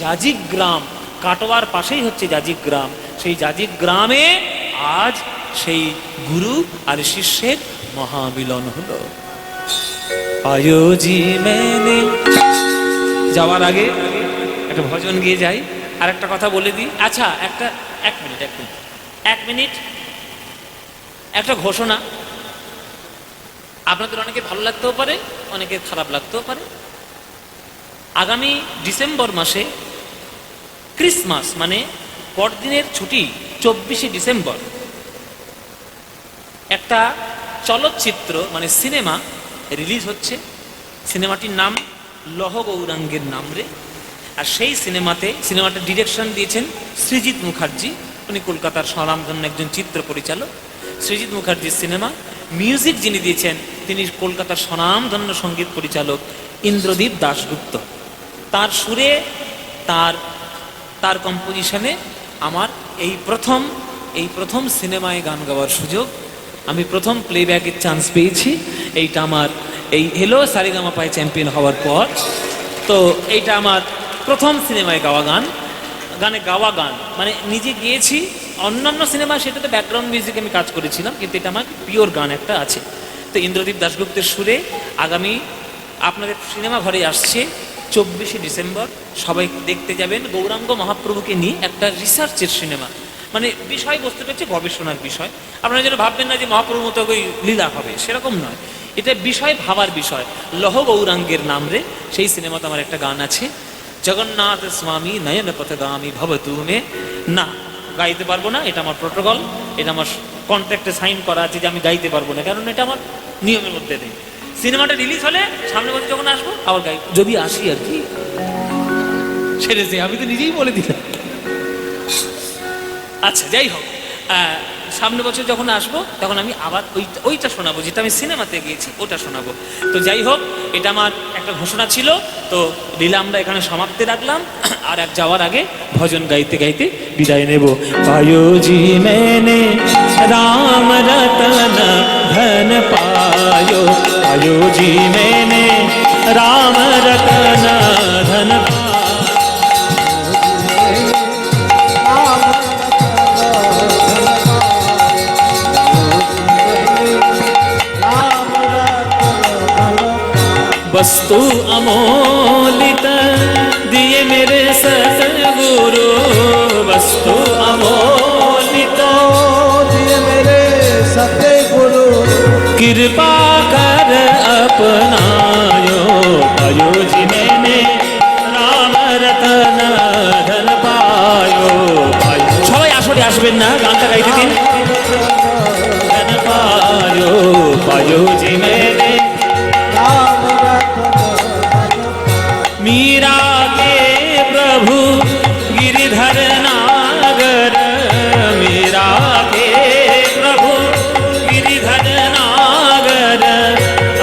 জাজিক গ্রাম। কাটোয়ার পাশেই হচ্ছে জাজিক গ্রাম। সেই জাজিক গ্রামে আজ সেই গুরু আর শিষ্যের মহামিলন হলো। আয়োজি মেনে যাওয়ার আগে একটা ভজন গিয়ে যাই, আর একটা কথা বলে দিই। আচ্ছা, এক মিনিট একটা ঘোষণা। আপনাদের অনেকে ভালো লাগতেও পারে, অনেকে খারাপ লাগতেও পারে। আগামী ডিসেম্বর মাসে ক্রিসমাস মানে পরদিনের ছুটি, 24শে ডিসেম্বর, একটা চলচ্চিত্র মানে সিনেমা রিলিজ হচ্ছে। সিনেমাটির নাম লহ গৌরাঙ্গের নাম রে। আর সেই সিনেমাটা ডিরেকশন দিয়েছেন সৃজিত মুখার্জি। উনি কলকাতার স্বনামধন্য একজন চিত্র পরিচালক। সৃজিত মুখার্জির সিনেমা। মিউজিক যিনি দিয়েছেন তিনি কলকাতার স্বনামধন্য সঙ্গীত পরিচালক ইন্দ্রদীপ দাশগুপ্ত। তার সুরে, তার কম্পোজিশনে আমার এই প্রথম সিনেমায় গান গাওয়ার সুযোগ, আমি প্রথম প্লেব্যাকের চান্স পেয়েছি। এইটা আমার এই হেলো সারেগামাপায় চ্যাম্পিয়ন হওয়ার পর, তো এইটা আমার প্রথম সিনেমায় গাওয়া গান। মানে নিজে গিয়েছি। অন্যান্য সিনেমা সেটাতে ব্যাকগ্রাউন্ড মিউজিক আমি কাজ করেছিলাম, কিন্তু এটা আমার পিওর গান একটা আছে। তো ইন্দ্রদীপ দাশগুপ্তের সুরে আগামী আপনাদের সিনেমা ঘরে আসছে 24শে ডিসেম্বর। সবাই দেখতে যাবেন। গৌরাঙ্গ মহাপ্রভুকে নিয়ে একটা রিসার্চের সিনেমা, মানে বিষয়বস্তুটা হচ্ছে গবেষণার বিষয়। আপনারা যেন ভাববেন না যে মহাপ্রভুর মতো ওই লীলা হবে, সেরকম নয়। এটা বিষয়, ভাবার বিষয়। লহ গৌরাঙ্গের নাম রে, সেই সিনেমাতে আমার একটা গান আছে, জগন্নাথ স্বামী নয়ন পথগামী ভবতু মে। না, গাইতে পারবো না, এটা আমার প্রোটোকল, এটা আমার কন্ট্রাক্টে সাইন করা আছে যে আমি গাইতে পারবো না, কারণ এটা আমার নিয়মের মধ্যে নেই। সিনেমাটা রিলিজ হলে সামনে বছর যখন আসবো আবার গাই, যদি আসি আর কি। সেরেছে, আমি তো নিজেই বলে দিলাম। আচ্ছা, যাই হোক, সামনে বছর যখন আসবো তখন আমি আবার ওইটা শোনাবো যেটা আমি সিনেমাতে গিয়েছি, ওটা শোনাবো। তো যাই হোক, এটা আমার একটা ঘোষণা ছিল। তো লীলা আমরা এখানে সমাপ্তি রাখলাম। আর যাওয়ার আগে ভজন গাইতে গাইতে বিদায় নেব। পায়োজি মেনে রাম রতন ধন পায়ো, পায়োজি মেনে রাম রতন ধন পায়ো। वस्तु अमोलित दिए मेरे सतगुरु, वस्तु अमोलित
दिए मेरे सतगुरु,
कृपा कर अपनायो, पायो जी मैंने राम रतन धन पायो, पायो। সবাই আসলে আসবেন না, গানটা গাইতে দিন। धन पायो, पायो जी मैंने
राम रतन
मीरा के प्रभु गिरिधर नागर, मीरा के प्रभु गिरिधर नागर,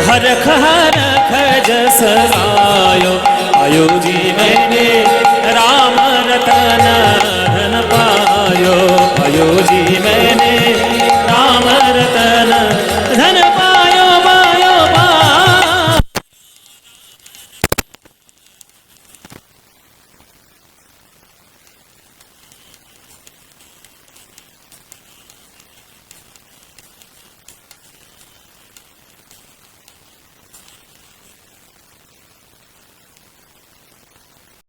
हरख हरख जस आयो, आयो जी